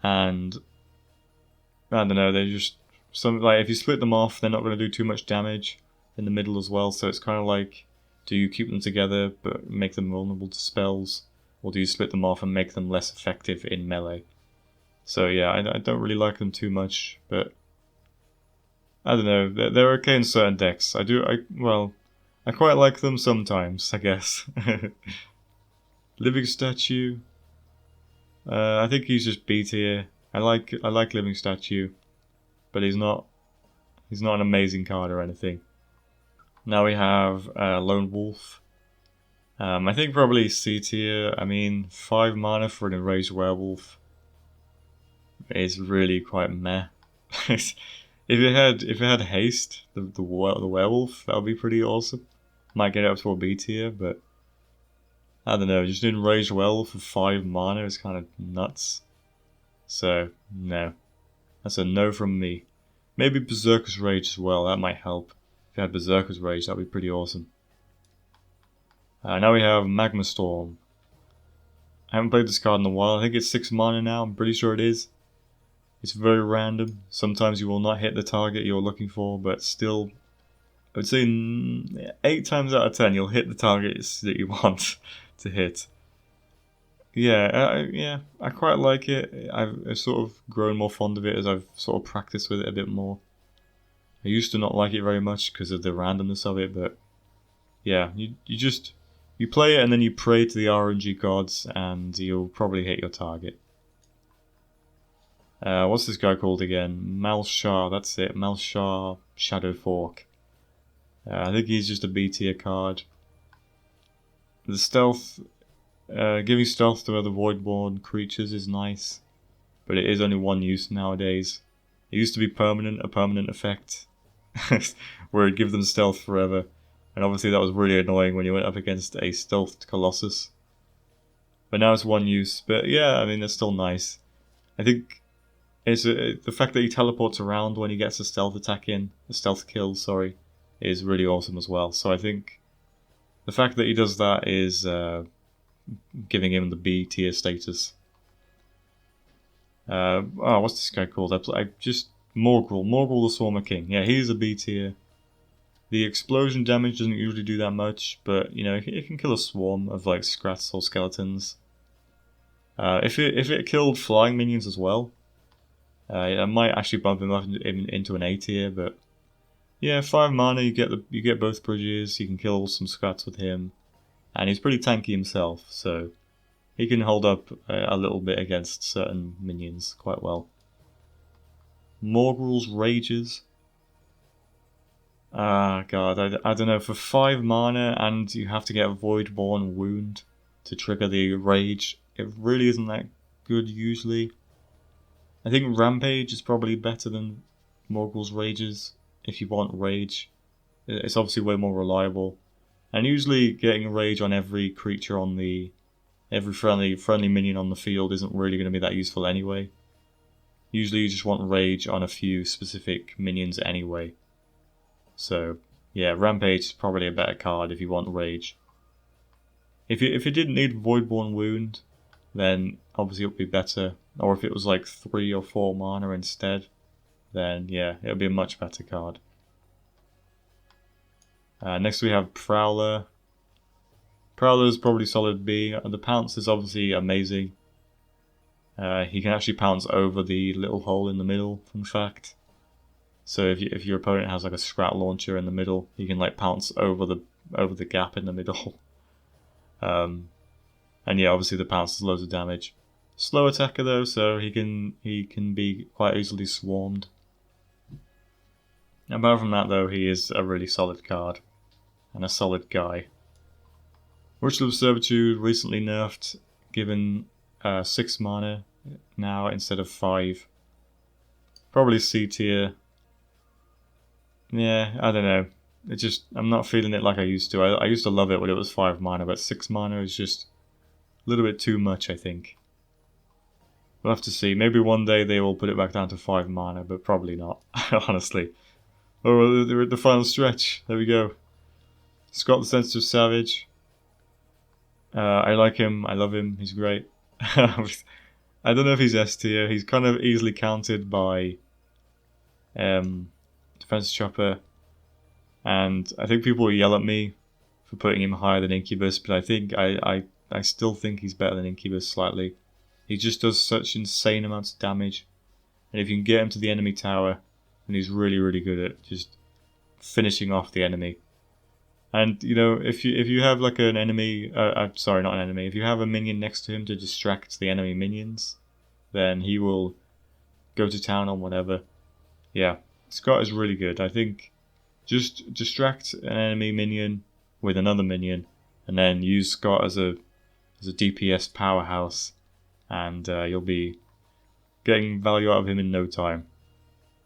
And I don't know, they're just if you split them off, they're not going to do too much damage in the middle as well. So it's kind of like, do you keep them together but make them vulnerable to spells, or do you split them off and make them less effective in melee? So yeah, I don't really like them too much, but I don't know, they're okay in certain decks. I quite like them sometimes, I guess. Living Statue. I think he's just B tier. I like Living Statue, but he's not an amazing card or anything. Now we have Lone Wolf. I think probably C tier. I mean, 5 mana for an enraged werewolf is really quite meh. If it had haste, the werewolf, that would be pretty awesome. Might get it up to a B tier, but I don't know. Just an enraged werewolf for 5 mana is kind of nuts. So no, that's a no from me. Maybe Berserker's Rage as well. That might help. If you had Berserker's Rage, that'd be pretty awesome. Now we have Magma Storm. I haven't played this card in a while. I think it's 6 mana now. I'm pretty sure it is. It's very random. Sometimes you will not hit the target you're looking for, but still, I would say 8 times out of 10 you'll hit the targets that you want to hit. Yeah, I quite like it. I've sort of grown more fond of it as I've sort of practiced with it a bit more. I used to not like it very much because of the randomness of it, but yeah, you play it and then you pray to the RNG gods and you'll probably hit your target. What's this guy called again? Malshar, that's it. Malshar Shadow Fork. I think he's just a B tier card. The stealth, giving stealth to other Voidborn creatures is nice, but it is only 1 use nowadays. It used to be a permanent effect, where it'd give them stealth forever, and obviously that was really annoying when you went up against a stealthed Colossus. But now it's 1 use, but yeah, I mean, it's still nice. I think it's the fact that he teleports around when he gets a stealth attack in, a stealth kill, sorry, is really awesome as well. So I think the fact that he does that is giving him the B tier status. Oh, what's this guy called? I just Morgul the Swarmer King. Yeah, he's a B tier. The explosion damage doesn't usually do that much, but you know it can kill a swarm of like scrats or skeletons. If it killed flying minions as well, it might actually bump him up into an A tier. But yeah, 5 mana, you get both bridges. You can kill some scrats with him, and he's pretty tanky himself, so he can hold up a little bit against certain minions quite well. Morgrul's Rages. God, I don't know. For 5 mana and you have to get a Voidborn Wound to trigger the Rage, it really isn't that good usually. I think Rampage is probably better than Morgul's Rages if you want Rage. It's obviously way more reliable. And usually getting Rage on every creature on every friendly minion on the field isn't really going to be that useful anyway. Usually you just want Rage on a few specific minions anyway. So yeah, Rampage is probably a better card if you want Rage. If you didn't need Voidborn Wound, then obviously it would be better. Or if it was like 3 or 4 mana instead, then yeah, it would be a much better card. Next we have Prowler. Prowler is probably solid B. The pounce is obviously amazing. He can actually pounce over the little hole in the middle, fun fact. So if your opponent has like a scrat launcher in the middle, you can like pounce over the gap in the middle. And yeah, obviously the pounce does loads of damage. Slow attacker though, so he can be quite easily swarmed. Apart from that though, he is a really solid card and a solid guy. Ritual of Servitude recently nerfed, given 6 mana now instead of 5. Probably C tier. Yeah, I don't know. I'm not feeling it like I used to. I used to love it when it was 5 mana, but 6 mana is just a little bit too much, I think. We'll have to see. Maybe one day they will put it back down to 5 mana, but probably not, honestly. Oh, we're at the final stretch. There we go. Scott the Sensitive Savage. I like him. I love him. He's great. I don't know if he's S tier. He's kind of easily counted by Defense Chopper, and I think people will yell at me for putting him higher than Incubus, but I think I still think he's better than Incubus slightly. He just does such insane amounts of damage, and if you can get him to the enemy tower, then he's really, really good at just finishing off the enemy. And you know, if you have like an enemy, sorry, not an enemy. If you have a minion next to him to distract the enemy minions, then he will go to town on whatever. Yeah, Scott is really good. I think just distract an enemy minion with another minion, and then use Scott as a DPS powerhouse, and you'll be getting value out of him in no time.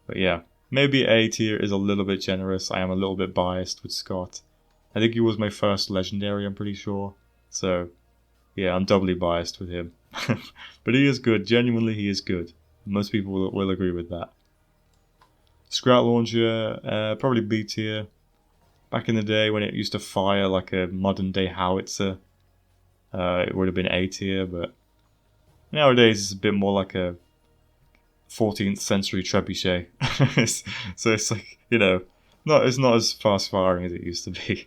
But yeah, maybe A tier is a little bit generous. I am a little bit biased with Scott. I think he was my first legendary, I'm pretty sure. So, yeah, I'm doubly biased with him. But he is good. Genuinely, he is good. Most people will agree with that. Scrat Launcher, probably B tier. Back in the day when it used to fire like a modern day howitzer, it would have been A tier, but nowadays it's a bit more like a 14th century trebuchet. So it's like, you know, it's not as fast firing as it used to be.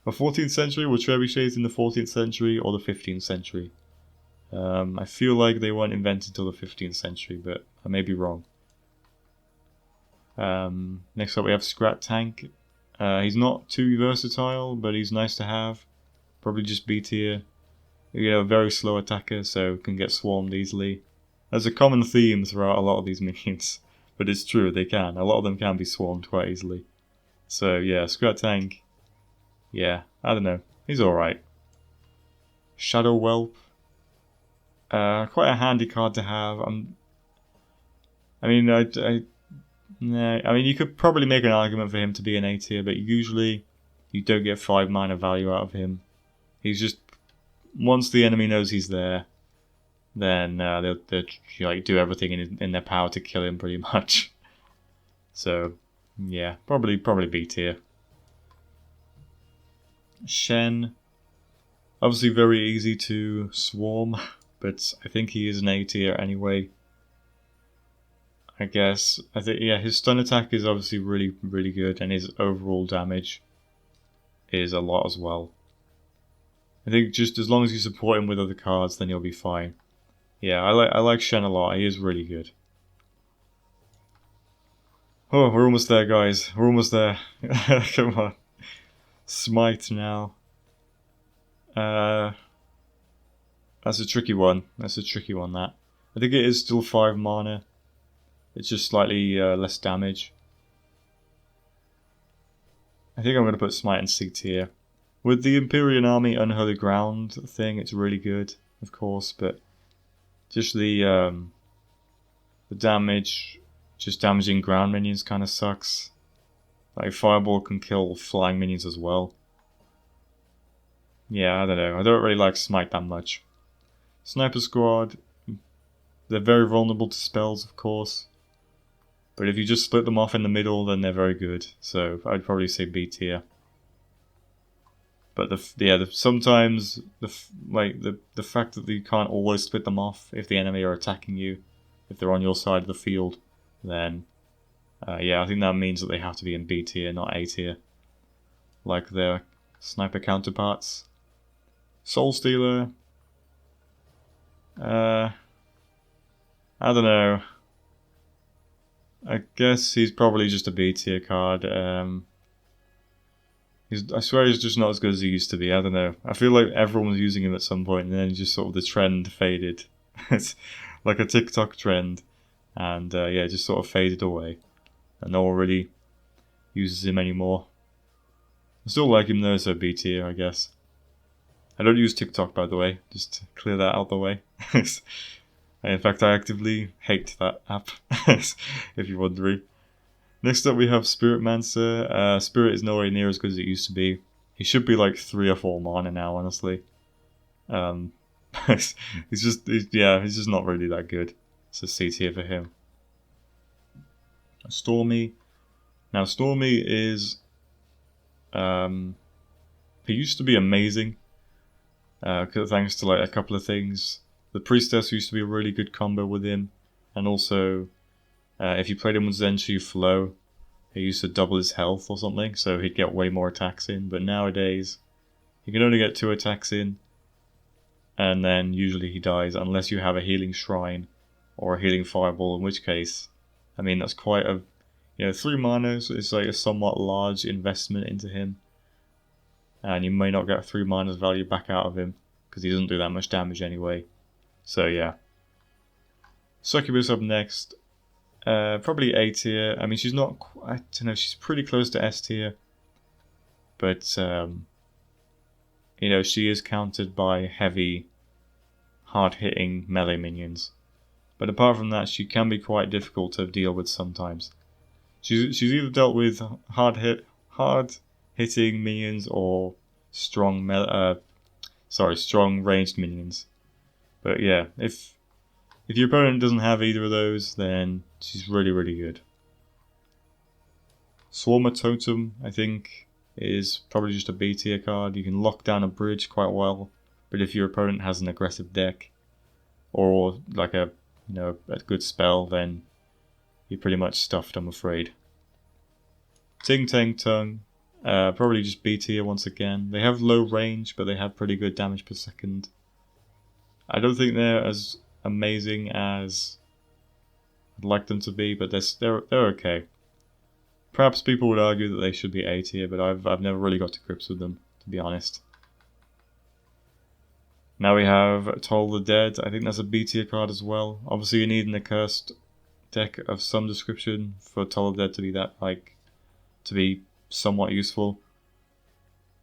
The 14th century, were trebuchets in the 14th century or the 15th century? I feel like they weren't invented until the 15th century, but I may be wrong. Next up we have Scrat Tank. He's not too versatile, but he's nice to have. Probably just B tier. You know, very slow attacker, so can get swarmed easily. There's a common theme throughout a lot of these minions, but it's true, they can. A lot of them can be swarmed quite easily. So yeah, Scrat Tank. Yeah, I don't know. He's alright. Shadow Whelp. Quite a handy card to have. I mean, you could probably make an argument for him to be an A tier, but usually you don't get 5 mana value out of him. He's just, once the enemy knows he's there, then they'll like do everything in their power to kill him pretty much. So Yeah, probably B tier. Shen, obviously very easy to swarm, but I think he is an A tier anyway. I guess. I think, yeah, his stun attack is obviously really good, and his overall damage is a lot as well. I think just as long as you support him with other cards, then you'll be fine. Yeah, I like Shen a lot. He is really good. Oh, we're almost there, guys. We're almost there. Come on. Smite now. That's a tricky one. That's a tricky one, that. I think it is still 5 mana. It's just slightly less damage. I think I'm going to put Smite in C tier. With the Empyrean Army Unholy Ground thing, it's really good, of course, but just the damage, just damaging ground minions kind of sucks. Like, Fireball can kill flying minions as well. Yeah, I don't know. I don't really like Smite that much. Sniper Squad, they're very vulnerable to spells, of course. But if you just split them off in the middle, then they're very good. So I'd probably say B tier. But sometimes the fact that you can't always split them off if the enemy are attacking you, if they're on your side of the field, then yeah, I think that means that they have to be in B tier, not A tier, like their sniper counterparts. Soul Stealer. I don't know. I guess he's probably just a B tier card. I swear he's just not as good as he used to be. I don't know. I feel like everyone was using him at some point, and then just sort of the trend faded. It's like a TikTok trend, and yeah, just sort of faded away, and no one really uses him anymore. I still like him though, so B tier, I guess. I don't use TikTok, by the way, just to clear that out the way. In fact, I actively hate that app, if you're wondering. Next up we have Spiritmancer. Spirit is nowhere near as good as it used to be. He should be like 3 or 4 mana now, honestly. He's just not really that good. So C tier for him. Stormy. Now Stormy is... he used to be amazing. Thanks to like a couple of things. The Priestess used to be a really good combo with him. And also... if you played him with Zenshu Flow, he used to double his health or something, so he'd get way more attacks in. But nowadays, he can only get 2 attacks in, and then usually he dies unless you have a healing shrine or a healing fireball, in which case, I mean, that's quite a... 3 mana is like a somewhat large investment into him, and you may not get 3 mana's value back out of him, because he doesn't do that much damage anyway. So yeah. Succubus up next. Probably A tier. I mean, she's not... I don't know, she's pretty close to S tier. But, she is countered by heavy, hard-hitting melee minions. But apart from that, she can be quite difficult to deal with sometimes. She's either dealt with hard-hitting minions or strong ranged minions. But yeah, if your opponent doesn't have either of those, then she's really good. Swarmer Totem, I think, is probably just a B tier card. You can lock down a bridge quite well, but if your opponent has an aggressive deck, or like a good spell, then you're pretty much stuffed, I'm afraid. Ting Tang Tongue, probably just B tier once again. They have low range, but they have pretty good damage per second. I don't think they're as amazing as I'd like them to be, but they're okay. Perhaps people would argue that they should be A tier, but I've never really got to grips with them, to be honest. Now we have Toll of the Dead. I think that's a B tier card as well. Obviously you need an accursed deck of some description for Toll of the Dead to be to be somewhat useful.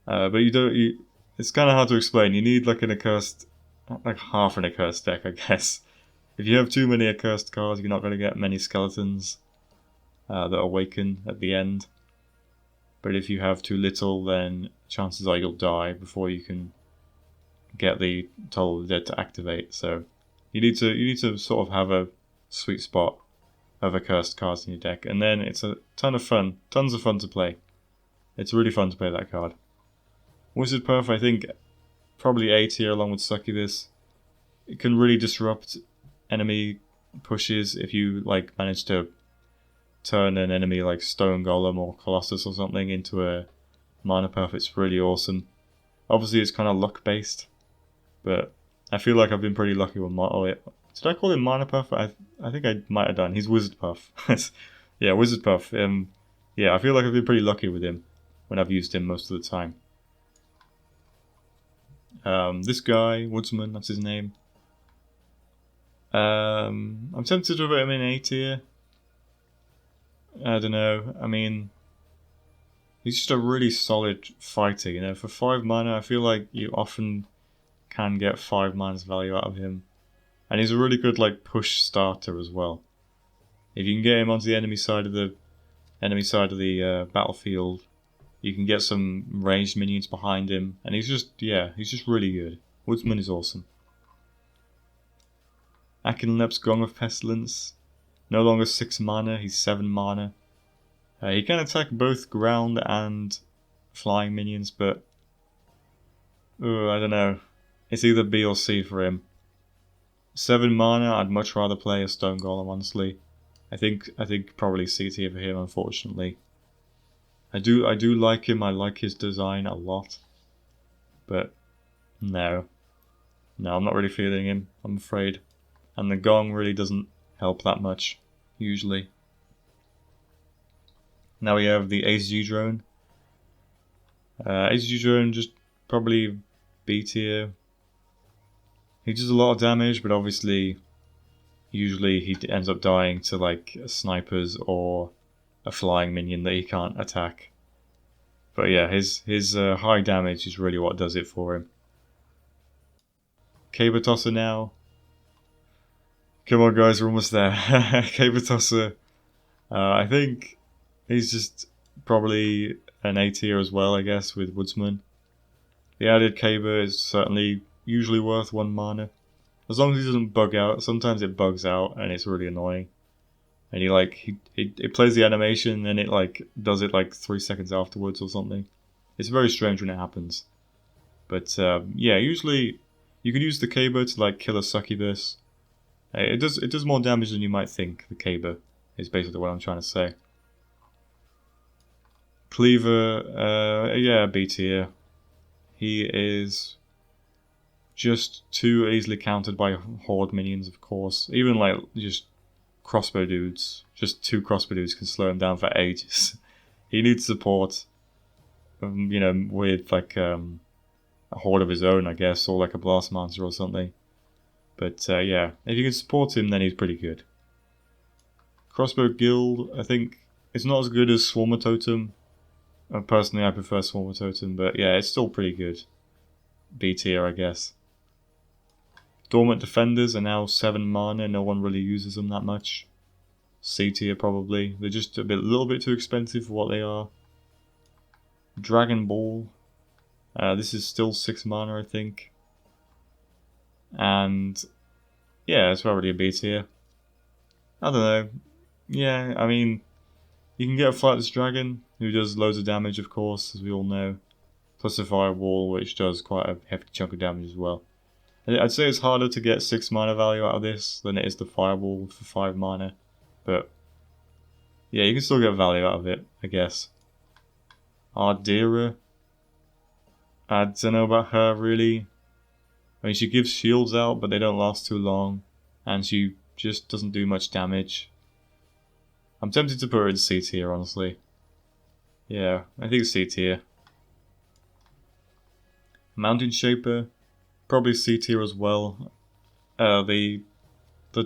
But it's kind of hard to explain. You need like an accursed, like half an accursed deck, I guess. If you have too many accursed cards, you're not going to get many skeletons that awaken at the end. But if you have too little, then chances are you'll die before you can get the Toll of the Dead to activate. So you need to sort of have a sweet spot other cursed cards in your deck, and then it's a ton of fun, tons of fun to play. It's really fun to play that card. Wizard Puff, I think, probably A tier along with Succubus. It can really disrupt enemy pushes if you like manage to turn an enemy like Stone Golem or Colossus or something into a Mana Puff. It's really awesome. Obviously, it's kind of luck based, but I feel like I've been pretty lucky with did I call him Mana Puff? I think I might have done. He's Wizard Puff. Yeah, Wizard Puff. Yeah, I feel like I've been pretty lucky with him when I've used him most of the time. This guy, Woodsman, that's his name. I'm tempted to put him in A tier. I don't know. I mean, he's just a really solid fighter, you know. For 5 mana, I feel like you often can get 5 mana's value out of him. And he's a really good like push starter as well. If you can get him onto the enemy side of the battlefield, you can get some ranged minions behind him, and he's just really good. Woodsman is awesome. Akinlep's Gong of Pestilence, no longer 6 mana, he's 7 mana. He can attack both ground and flying minions, but I don't know. It's either B or C for him. 7 mana, I'd much rather play a Stone Golem, honestly. I think probably C tier for him, unfortunately. I do like him, I like his design a lot. But no, I'm not really feeling him, I'm afraid. And the Gong really doesn't help that much, usually. Now we have the ACG drone. ACG drone just probably B tier. He does a lot of damage, but obviously, usually he ends up dying to like snipers or a flying minion that he can't attack. But yeah, his high damage is really what does it for him. Caber Tosser now. Come on guys, we're almost there. Caber Tosser. I think he's just probably an A tier as well, I guess, with Woodsman. The added Caber is certainly usually worth 1 mana. As long as he doesn't bug out. Sometimes it bugs out and it's really annoying. And it plays the animation and it like does it like 3 seconds afterwards or something. It's very strange when it happens. But yeah, usually you can use the Caber to like kill a Succubus. It does more damage than you might think, the Caber, is basically what I'm trying to say. Cleaver, yeah, B tier. He is just too easily countered by horde minions, of course. Even like just crossbow dudes, just 2 crossbow dudes can slow him down for ages. He needs support, you know, with like a horde of his own, I guess, or like a blast monster or something. But yeah, if you can support him, then he's pretty good. Crossbow Guild, I think it's not as good as Swarmer Totem. Personally, I prefer Swarmer Totem, but yeah, it's still pretty good. B tier, I guess. Dormant Defenders are now 7 mana, no one really uses them that much. C tier probably. They're just a little bit too expensive for what they are. Dragon Ball. This is still 6 mana, I think. And yeah, it's probably a B tier. I don't know. Yeah, I mean, you can get a Flightless Dragon, who does loads of damage, of course, as we all know. Plus a Fireball, which does quite a hefty chunk of damage as well. I'd say it's harder to get 6 mana value out of this than it is the Fireball for 5 mana. But yeah, you can still get value out of it, I guess. Ardira. I don't know about her, really. I mean, she gives shields out, but they don't last too long. And she just doesn't do much damage. I'm tempted to put her in C tier, honestly. Yeah, I think C tier. Mountain Shaper, probably C tier as well. The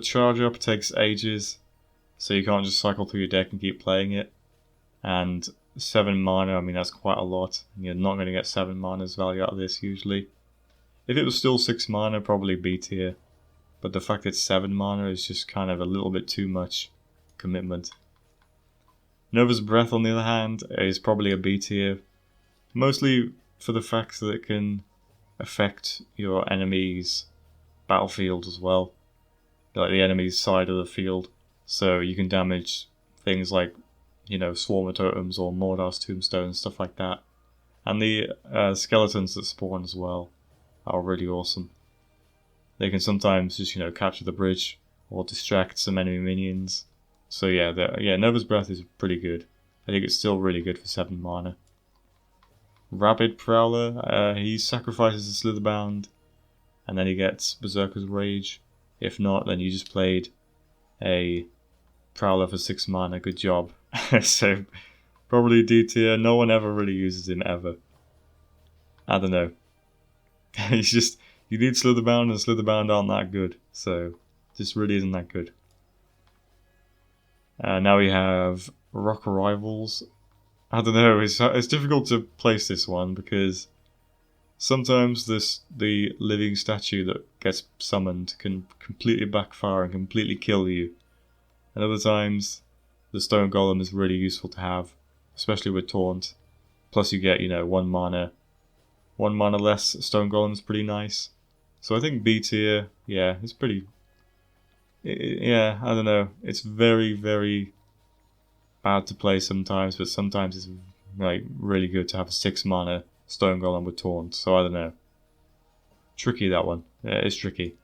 charge up takes ages, so you can't just cycle through your deck and keep playing it. And 7 mana, I mean, that's quite a lot. You're not going to get 7 mana's value out of this usually. If it was still 6 mana, probably B tier. But the fact it's 7 mana is just kind of a little bit too much commitment. Nova's Breath, on the other hand, is probably a B tier. Mostly for the fact that it can affect your enemy's battlefield as well. Like the enemy's side of the field. So you can damage things like, you know, Swarmer Totems or Mordar's Tombstone, stuff like that. And the skeletons that spawn as well are really awesome. They can sometimes just, you know, capture the bridge or distract some enemy minions. So yeah, Nova's Breath is pretty good. I think it's still really good for 7 mana. Rabid Prowler, he sacrifices a Slitherbound, and then he gets Berserker's Rage. If not, then you just played a Prowler for 6 mana, good job. So, probably D tier, no one ever really uses him ever. I don't know. He's just, you need Slitherbound, and Slitherbound aren't that good, so just really isn't that good. Now we have Rock Rivals. I don't know, it's difficult to place this one because sometimes the living statue that gets summoned can completely backfire and completely kill you. And other times the Stone Golem is really useful to have, especially with Taunt. Plus you get, you know, 1 mana less Stone Golem is pretty nice. So I think B tier, yeah, it's pretty... Yeah, I don't know. It's very, very bad to play sometimes, but sometimes it's like really good to have a 6 mana Stone Golem with Taunt, so I don't know. Tricky, that one. Yeah, it's tricky.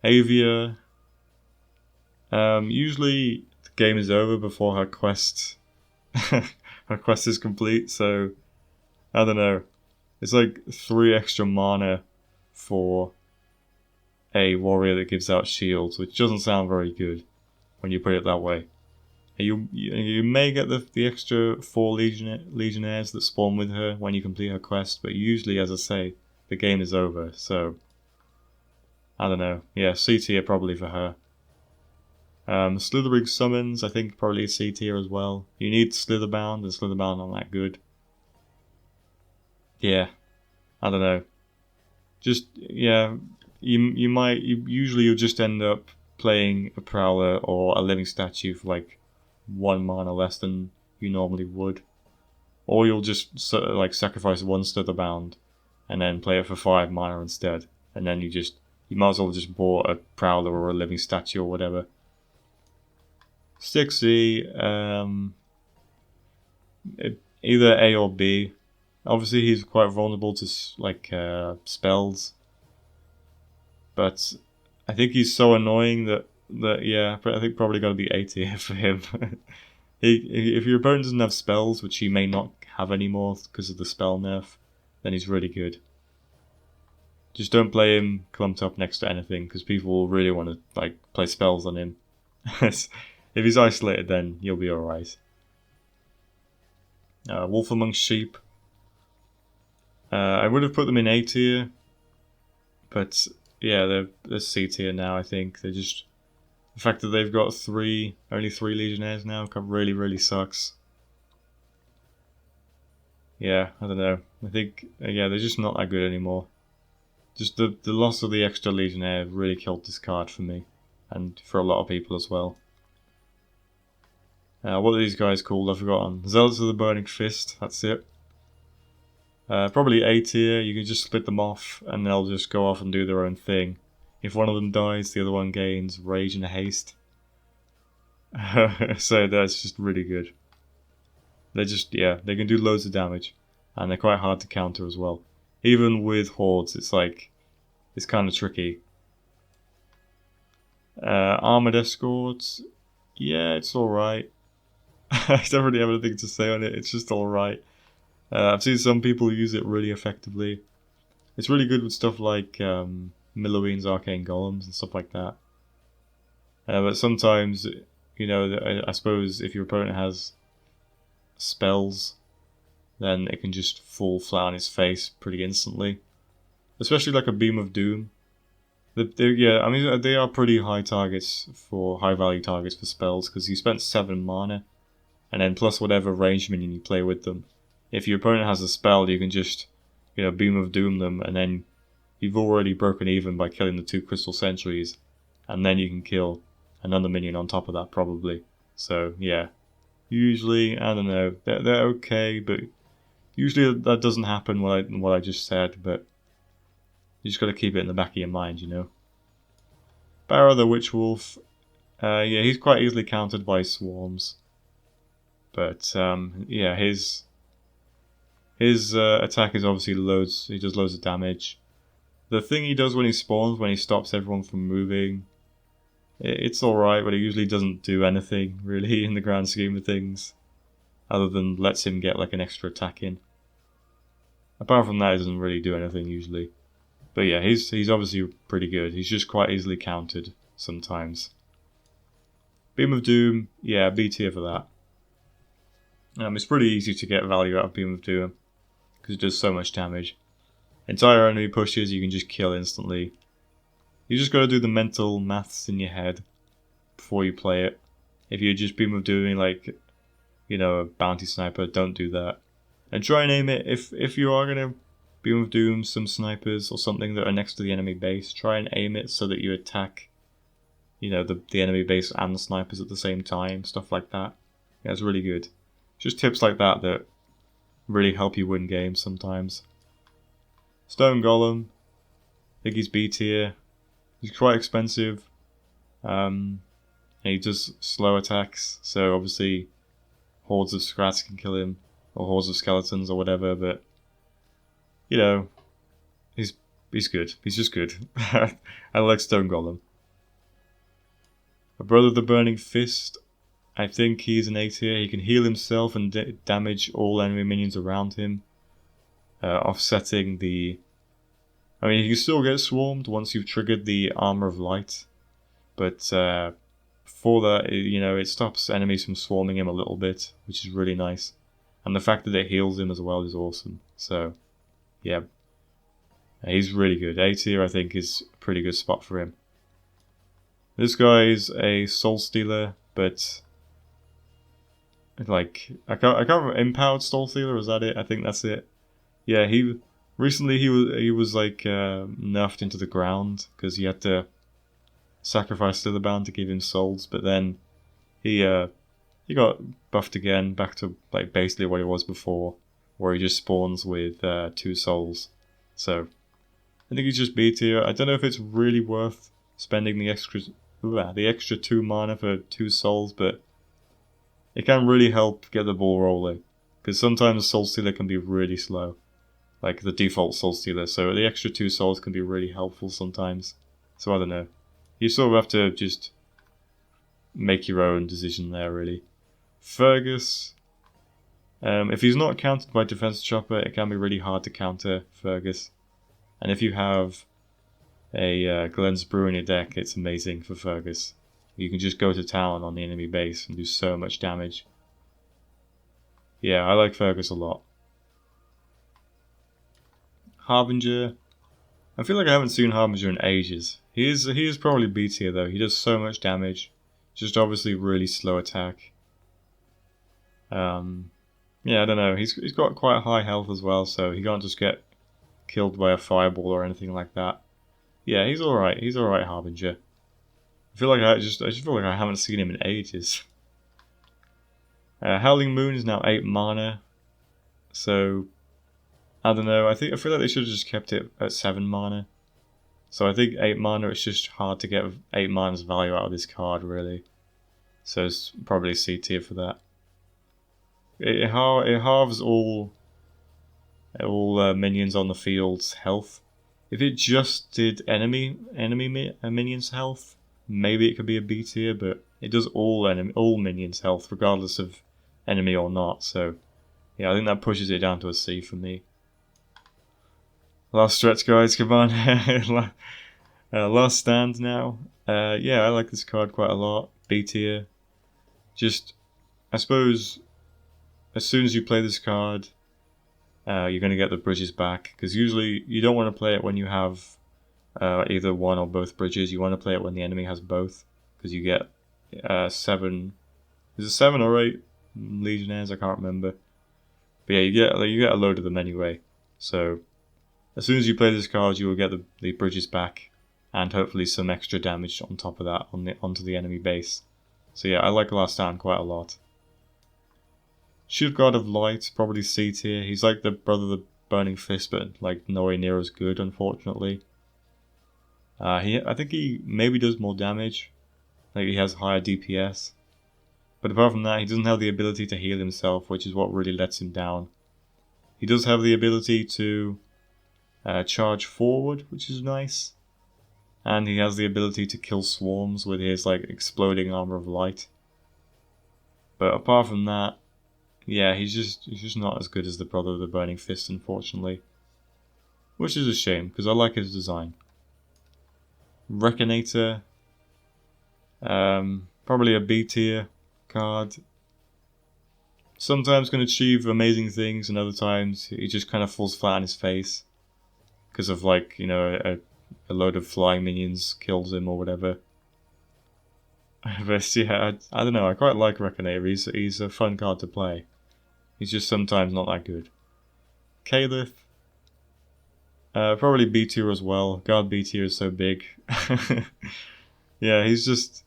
Avia. Usually the game is over before her quest her quest is complete, so I don't know. It's like 3 extra mana for a warrior that gives out shields, which doesn't sound very good when you put it that way. You may get the extra 4 legionnaires that spawn with her when you complete her quest, but usually, as I say, the game is over, so I don't know. Yeah, C tier probably for her. Slithering Summons, I think probably C tier as well. You need Slitherbound, and Slitherbound aren't that good. Yeah, I don't know. Just, yeah, usually you'll just end up playing a Prowler or a Living Statue for like 1 mana less than you normally would. Or you'll just like sacrifice 1 Slitherbound and then play it for 5 mana instead. And then you might as well just bought a Prowler or a Living Statue or whatever. Stixie, either A or B. Obviously he's quite vulnerable to like spells. But I think he's so annoying that yeah, I think probably got to be A tier for him. If your opponent doesn't have spells, which he may not have anymore because of the spell nerf, then he's really good. Just don't play him clumped up next to anything, because people will really want to like play spells on him. If he's isolated, then you'll be alright. Wolf Among Sheep. I would have put them in A tier, but yeah, they're C tier now. I think they're just... The fact that they've got only 3 Legionnaires now really, really sucks. Yeah, I don't know. I think, yeah, they're just not that good anymore. Just the loss of the extra Legionnaire really killed this card for me. And for a lot of people as well. What are these guys called? I've forgotten. Zealots of the Burning Fist, that's it. Probably A tier. You can just split them off and they'll just go off and do their own thing. If one of them dies, the other one gains Rage and Haste. So that's just really good. They're just, yeah, they can do loads of damage. And they're quite hard to counter as well. Even with hordes, it's like, it's kind of tricky. Armored Escorts, yeah, it's alright. I don't really have anything to say on it, it's just alright. I've seen some people use it really effectively. It's really good with stuff like Milloween's Arcane Golems and stuff like that. But sometimes, you know, I suppose if your opponent has spells, then it can just fall flat on his face pretty instantly. Especially like a Beam of Doom. Yeah, I mean, they are pretty high value targets for spells, because you spent 7 mana, and then plus whatever range minion you play with them. If your opponent has a spell, you can just, you know, Beam of Doom them, and then you've already broken even by killing the 2 Crystal Sentries, and then you can kill another minion on top of that, probably. So, yeah. Usually, I don't know, they're okay, but usually that doesn't happen, what I just said, but you just got to keep it in the back of your mind, you know. Barrow the Witch Wolf. Yeah, he's quite easily countered by swarms. But yeah, his attack is obviously loads. He does loads of damage. The thing he does when he spawns, when he stops everyone from moving, it's alright, but it usually doesn't do anything really in the grand scheme of things, other than lets him get like an extra attack in. Apart from that, it doesn't really do anything usually. But yeah, he's obviously pretty good. He's just quite easily countered sometimes. Beam of Doom, yeah, B tier for that. It's pretty easy to get value out of Beam of Doom because it does so much damage. Entire enemy pushes you can just kill instantly. You just gotta do the mental maths in your head before you play it. If you're just Beam of Dooming like, you know, a bounty sniper, don't do that. And try and aim it, if you are gonna Beam of Doom some snipers or something that are next to the enemy base, try and aim it so that you attack, you know, the enemy base and the snipers at the same time, stuff like that. Yeah, it's really good. Just tips like that that really help you win games sometimes. Stone Golem, I think he's B tier. He's quite expensive. And he does slow attacks, so obviously hordes of scrats can kill him, or hordes of skeletons or whatever, but you know, he's good. He's just good. I like Stone Golem. A Brother of the Burning Fist, I think he's an A tier. He can heal himself and damage all enemy minions around him, offsetting the... I mean, you can still get swarmed once you've triggered the Armor of Light, but before that, you know, it stops enemies from swarming him a little bit, which is really nice. And the fact that it heals him as well is awesome. So, yeah, he's really good. A tier, I think, is a pretty good spot for him. This guy is a Soul Stealer, but like I can't remember. Empowered Soul Stealer, is that it? I think that's it. Yeah, recently he was like nerfed into the ground because he had to sacrifice Slitherbound to give him souls, but then he got buffed again back to like basically what he was before, where he just spawns with 2 souls. So I think he's just B tier. I don't know if it's really worth spending the extra 2 mana for 2 souls, but it can really help get the ball rolling, because sometimes Soul Stealer can be really slow, like the default Soul Stealer, so the extra 2 souls can be really helpful sometimes. So I don't know, you sort of have to just make your own decision there really. Fergus, if he's not countered by Defense Chopper, it can be really hard to counter Fergus, and if you have a Glenn's Brew in your deck, it's amazing for Fergus. You can just go to town on the enemy base and do so much damage. Yeah, I like Fergus a lot. Harbinger, I feel like I haven't seen Harbinger in ages. He is probably B tier though. He does so much damage. Just obviously really slow attack. Yeah, I don't know. He's got quite high health as well, so he can't just get killed by a fireball or anything like that. Yeah, he's alright. He's alright, Harbinger. I just feel like I haven't seen him in ages. Howling Moon is now 8 mana, so I don't know. I feel like they should have just kept it at 7 mana. So I think 8 mana. It's just hard to get 8 mana's value out of this card, really. So it's probably C tier for that. It halves all minions on the field's health. If it just did enemy minions' health, maybe it could be a B tier, but it does all minions' health, regardless of enemy or not. So, yeah, I think that pushes it down to a C for me. Last stretch, guys, come on. Last stand now. Yeah, I like this card quite a lot. B tier. Just, I suppose, as soon as you play this card, you're going to get the bridges back, because usually you don't want to play it when you have either one or both bridges. You want to play it when the enemy has both, because you get 7. Is it 7 or 8 Legionnaires? I can't remember. But yeah, you get a load of them anyway. So as soon as you play this card, you will get the bridges back, and hopefully some extra damage on top of that onto the enemy base. So yeah, I like Last Stand quite a lot. Shield God of Light, probably C tier. He's like the Brother of the Burning Fist, but like nowhere near as good, unfortunately. I think he maybe does more damage Like he has higher DPS. But apart from that, he doesn't have the ability to heal himself, which is what really lets him down. He does have the ability to charge forward, which is nice. And he has the ability to kill swarms with his like exploding armor of light. But apart from that, yeah, he's just not as good as the Brother of the Burning Fist, unfortunately. Which is a shame, because I like his design. Reckonator. Probably a B tier card. Sometimes can achieve amazing things, and other times he just kind of falls flat on his face. Because of, like, you know, a load of flying minions kills him or whatever. But yeah, I don't know, I quite like Reckonator. He's a fun card to play. He's just sometimes not that good. Caliph. Probably B tier as well. God, B tier is so big. Yeah, he's just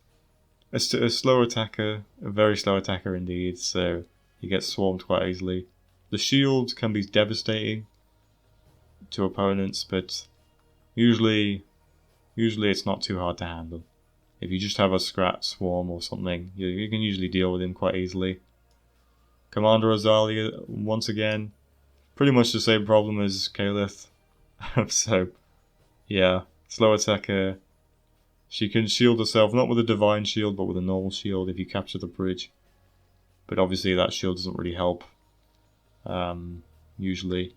a slow attacker, a very slow attacker indeed, so he gets swarmed quite easily. The shield can be devastating to opponents, but usually it's not too hard to handle. If you just have a scrat swarm or something, you can usually deal with him quite easily. Commander Azalia, once again, pretty much the same problem as Caliph. So, yeah, slow attacker. She can shield herself, not with a divine shield, but with a normal shield if you capture the bridge. But obviously that shield doesn't really help, usually.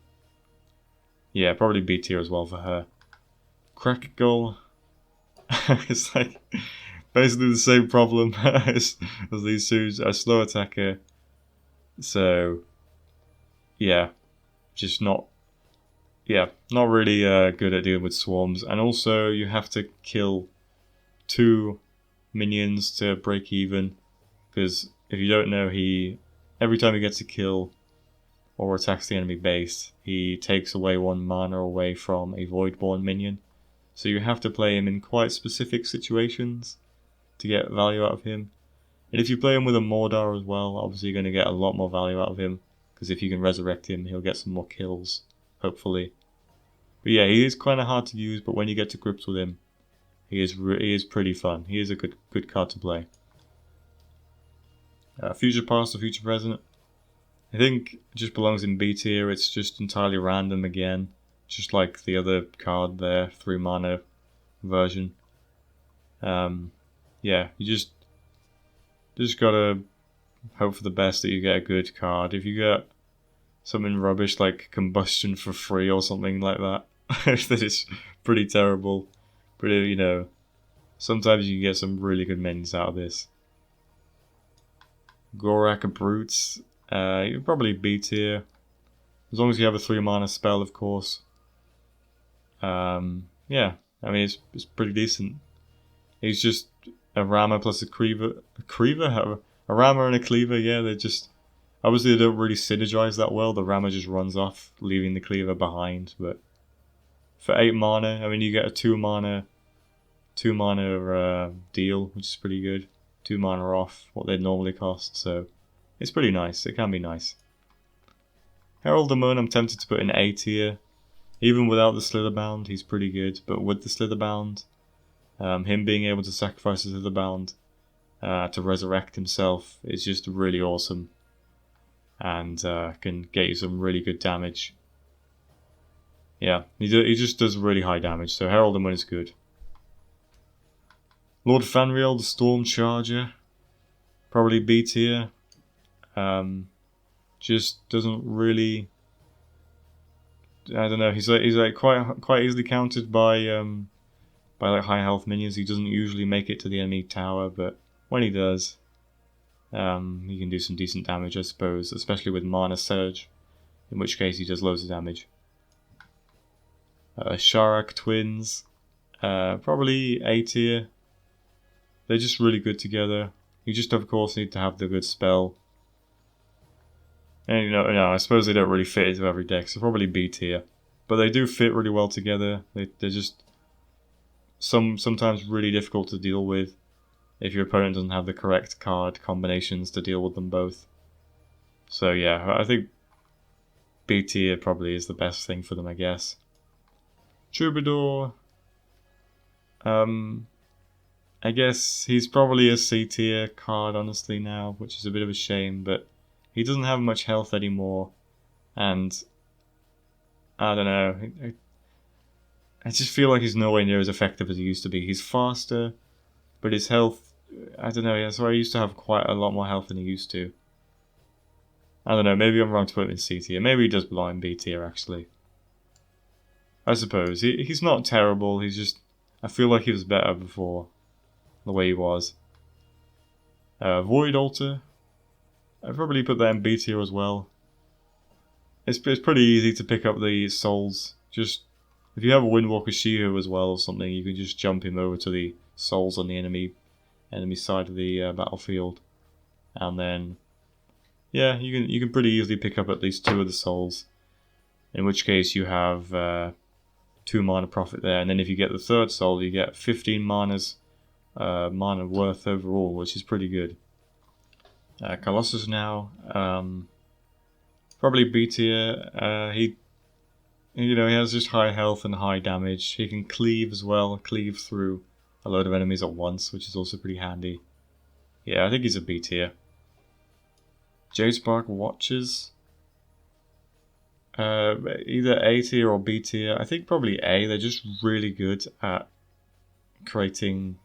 Yeah, probably B tier as well for her. Crack Gull. It's like basically the same problem as these two. A slow attacker. So, yeah, just not really good at dealing with swarms. And also you have to kill 2 minions to break even, because if you don't know, every time he gets a kill or attacks the enemy base, he takes away 1 mana away from a Voidborn minion. So you have to play him in quite specific situations to get value out of him. And if you play him with a Mordar as well, obviously you're going to get a lot more value out of him, because if you can resurrect him, he'll get some more kills, hopefully. But yeah, he is kind of hard to use, but when you get to grips with him, he is pretty fun. He is a good card to play. Future Past or Future Present. I think it just belongs in B tier. It's just entirely random again. Just like the other card there, 3 mana version. Yeah, you just gotta hope for the best that you get a good card. If you get something rubbish like Combustion for free or something like that, that is pretty terrible. But you know, sometimes you can get some really good minions out of this. Gorak Brutes, you're probably B tier, as long as you have a 3 mana spell, of course. Yeah, I mean it's pretty decent. He's just a Rammer plus a Cleaver, a Rammer and a Cleaver. Yeah, they're just obviously they don't really synergize that well. The Rammer just runs off, leaving the Cleaver behind. But for 8 mana, I mean you get a 2 mana deal, which is pretty good. 2 mana off what they'd normally cost, so it's pretty nice. It can be nice. Herald the Moon, I'm tempted to put in A tier. Even without the Slitherbound, he's pretty good, but with the Slitherbound, him being able to sacrifice the Slitherbound to resurrect himself is just really awesome, and can get you some really good damage. Yeah, he just does really high damage, so Herald the Moon is good. Lord Fanriel, the Storm Charger, probably B tier. Just doesn't really. I don't know. He's like quite easily countered by like high health minions. He doesn't usually make it to the enemy tower, but when he does, he can do some decent damage, I suppose, especially with Mana Surge, in which case he does loads of damage. Sharak Twins, probably A tier. They're just really good together. You just of course need to have the good spell. And I suppose they don't really fit into every deck, so probably B tier. But they do fit really well together. They're just sometimes really difficult to deal with if your opponent doesn't have the correct card combinations to deal with them both. So yeah, I think B tier probably is the best thing for them, I guess. Troubadour. I guess he's probably a C tier card, honestly, now, which is a bit of a shame, but he doesn't have much health anymore, and I don't know. I just feel like he's nowhere near as effective as he used to be. He's faster, but his health, I don't know, yeah, so I used to have quite a lot more health than he used to. I don't know, maybe I'm wrong to put him in C tier. Maybe he does belong in B tier, actually. I suppose. He's not terrible, he's just... I feel like he was better before, the way he was. Void Altar. I'd probably put that in B tier as well. It's pretty easy to pick up the souls. Just... if you have a Windwalker Shiho as well or something, you can just jump him over to the souls on the enemy side of the battlefield. And then... yeah, you can pretty easily pick up at least 2 of the souls. In which case you have 2 mana profit there, and then if you get the 3rd soul, you get 15 mana worth overall, which is pretty good. Colossus now, probably B tier. He has just high health and high damage. He can cleave as well, cleave through a load of enemies at once, which is also pretty handy. Yeah, I think he's a B tier. J-Spark Watches. Either A tier or B tier. I think probably A. They're just really good at creating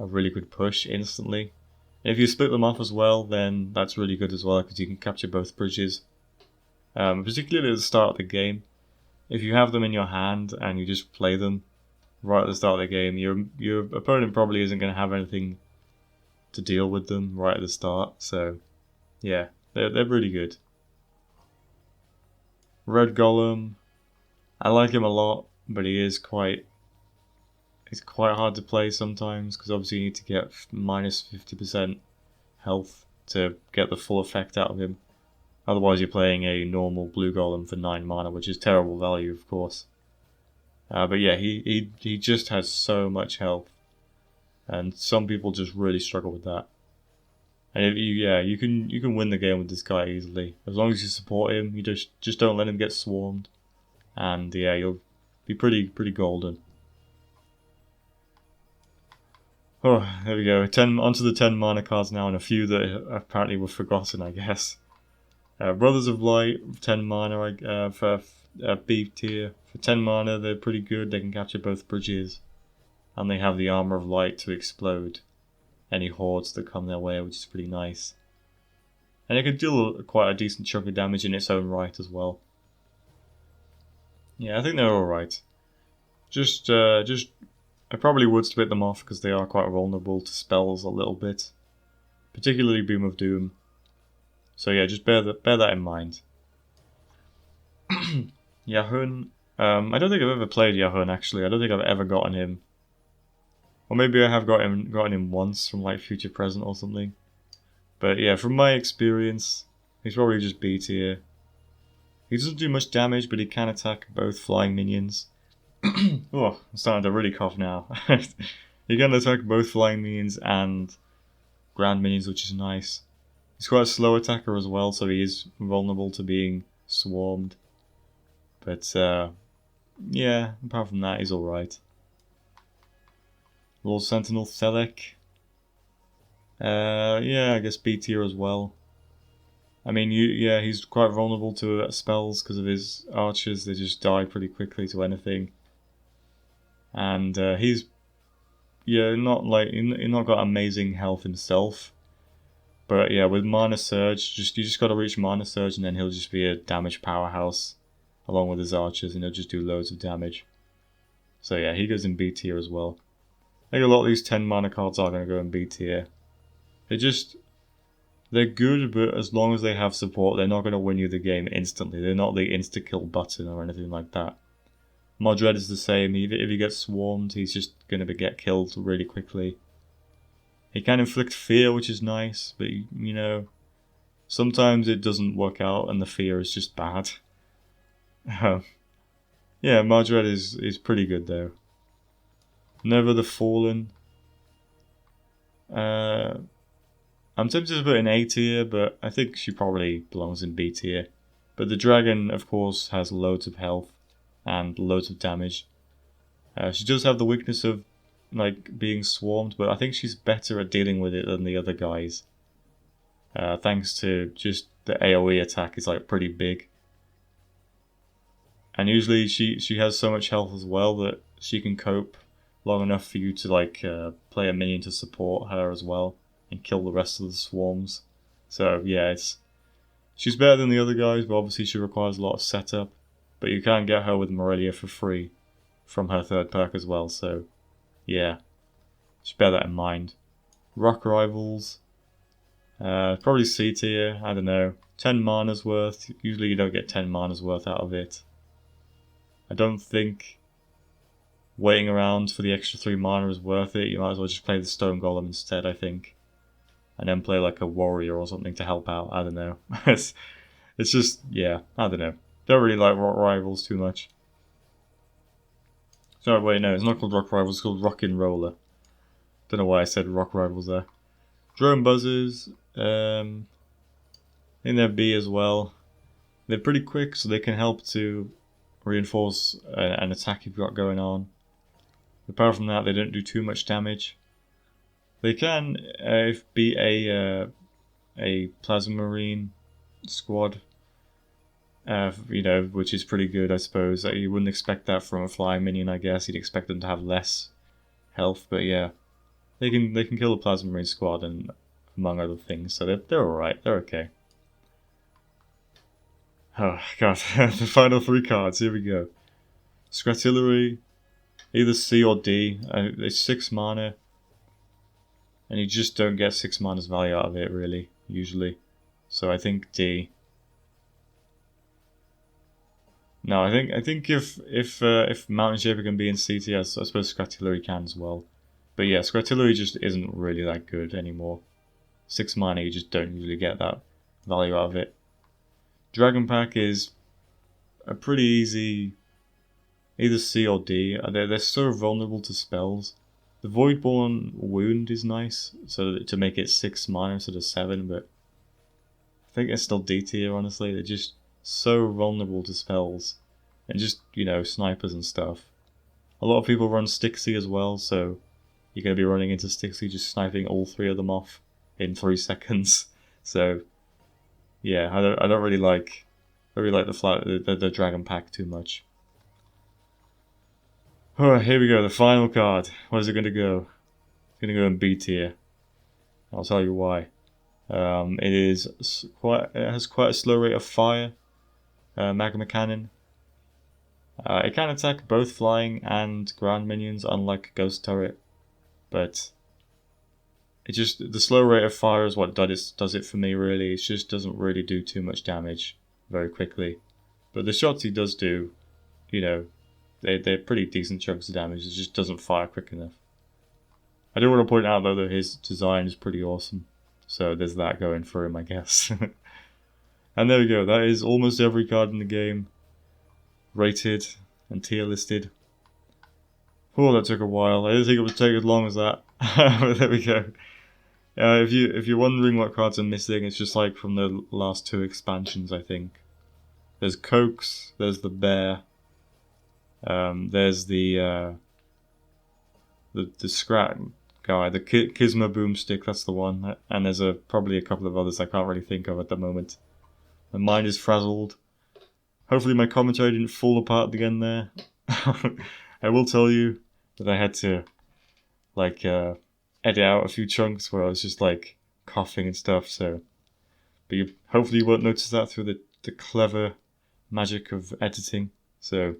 a really good push instantly. And if you split them off as well, then that's really good as well, because you can capture both bridges. Particularly at the start of the game. If you have them in your hand and you just play them right at the start of the game, your opponent probably isn't going to have anything to deal with them right at the start. So, yeah, they're really good. Red Golem, I like him a lot, but he's quite hard to play sometimes, because obviously you need to get minus 50% health to get the full effect out of him. Otherwise you're playing a normal blue golem for 9 mana, which is terrible value, of course. But yeah, he just has so much health, and some people just really struggle with that. And you can win the game with this guy easily, as long as you support him. You just don't let him get swarmed, and yeah, you'll be pretty golden. Oh, there we go. Onto the 10 mana cards now, and a few that apparently were forgotten, I guess. Brothers of Light, 10 mana for B tier. For 10 mana, they're pretty good. They can capture both bridges, and they have the Armor of Light to explode any hordes that come their way, which is pretty nice. And it can deal quite a decent chunk of damage in its own right as well. Yeah, I think they're alright. I probably would split them off because they are quite vulnerable to spells a little bit. Particularly Beam of Doom. So yeah, just bear that in mind. Yahun. I don't think I've ever played Yahun, actually. I don't think I've ever gotten him. Or maybe I have gotten him once from like Future Present or something. But yeah, from my experience, he's probably just B tier. He doesn't do much damage, but he can attack both flying minions. Oh, I'm starting to really cough now. He can attack both flying minions and ground minions, which is nice. He's quite a slow attacker as well, so he is vulnerable to being swarmed. But yeah, apart from that, he's alright. Lord Sentinel Thelek. Yeah, I guess B tier as well. I mean, he's quite vulnerable to spells because of his archers. They just die pretty quickly to anything. And he's not got amazing health himself. But yeah, with Mana Surge, you just got to reach Mana Surge, and then he'll just be a damage powerhouse along with his archers, and he'll just do loads of damage. So yeah, he goes in B tier as well. I think a lot of these 10 mana cards are going to go in B tier. They're good, but as long as they have support, they're not going to win you the game instantly. They're not the insta-kill button or anything like that. Modred is the same. If he gets swarmed, he's just going to get killed really quickly. He can inflict fear, which is nice, but sometimes it doesn't work out and the fear is just bad. Yeah, Modred is pretty good though. Never the Fallen. I'm tempted to put in A tier, but I think she probably belongs in B tier. But the dragon, of course, has loads of health and loads of damage. She does have the weakness of like being swarmed, but I think she's better at dealing with it than the other guys. Thanks to just the AoE attack is like pretty big. And usually she has so much health as well that she can cope long enough for you to like play a minion to support her as well and kill the rest of the swarms. So yeah, she's better than the other guys, but obviously she requires a lot of setup. But you can get her with Morelia for free from her third perk as well, so yeah, just bear that in mind. Rock Rivals, probably C tier, I don't know, 10 mana's worth. Usually you don't get 10 mana's worth out of it. I don't think waiting around for the extra 3 mana is worth it. You might as well just play the Stone Golem instead, I think. And then play like a warrior or something to help out, I don't know. it's just, yeah, I don't know. Don't really like Rock Rivals too much. Sorry, wait, no, it's not called Rock Rivals, it's called Rockin' Roller. Don't know why I said Rock Rivals there. Drone Buzzers, I think they're B as well. They're pretty quick, so they can help to reinforce an attack you've got going on. Apart from that, they don't do too much damage. They can be a Plasma Marine squad, you know, which is pretty good, I suppose. You wouldn't expect that from a flying minion, I guess. You'd expect them to have less health, but yeah, they can kill the Plasma Marine squad, and among other things. So they're all right. They're okay. Oh god, the final 3 cards. Here we go. Scratillery, either C or D. It's 6 mana, and you just don't get 6 mana's value out of it, really, usually. So I think D. No, I think if Mountain Shaper can be in CT, I suppose Scratillery can as well. But yeah, Scratillery just isn't really that good anymore. 6 mana, you just don't usually get that value out of it. Dragon Pack is a pretty easy either C or D. They're so vulnerable to spells. The Voidborn Wound is nice, so to make it 6 mana instead of 7, but I think it's still D tier, honestly. They're just so vulnerable to spells, and just, you know, snipers and stuff. A lot of people run Stixie as well, so you're going to be running into Stixie just sniping all 3 of them off in 3 seconds. So yeah, I don't really like the Dragon Pack too much. Alright, here we go, the final card. Where's it going to go? It's going to go in B tier. I'll tell you why. It has quite a slow rate of fire. Magma Cannon. It can attack both flying and ground minions, unlike Ghost Turret, but the slow rate of fire is what does it for me, really. It just doesn't really do too much damage very quickly. But the shots he does do, you know, they're pretty decent chunks of damage. It just doesn't fire quick enough. I do want to point out though that his design is pretty awesome, so there's that going for him, I guess. And there we go, that is almost every card in the game rated and tier listed. Oh, that took a while. I didn't think it would take as long as that. But there we go. If you're wondering what cards are missing, it's just like from the last 2 expansions, I think. There's Coax, there's the Bear, there's the Scrat guy, the Kisma Boomstick, that's the one, and there's probably a couple of others I can't really think of at the moment. My mind is frazzled. Hopefully my commentary didn't fall apart again there. I will tell you that I had to, like, edit out a few chunks where I was just, like, coughing and stuff, so... But hopefully you won't notice that through the clever magic of editing, so...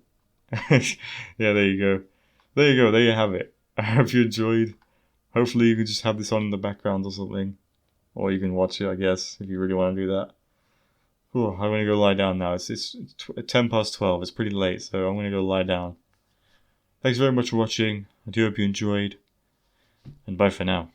Yeah, there you go. There you go, there you have it. I hope you enjoyed. Hopefully you can just have this on in the background or something. Or you can watch it, I guess, if you really want to do that. Oh, I'm going to go lie down now. It's 10 past 12. It's pretty late, so I'm going to go lie down. Thanks very much for watching. I do hope you enjoyed. And bye for now.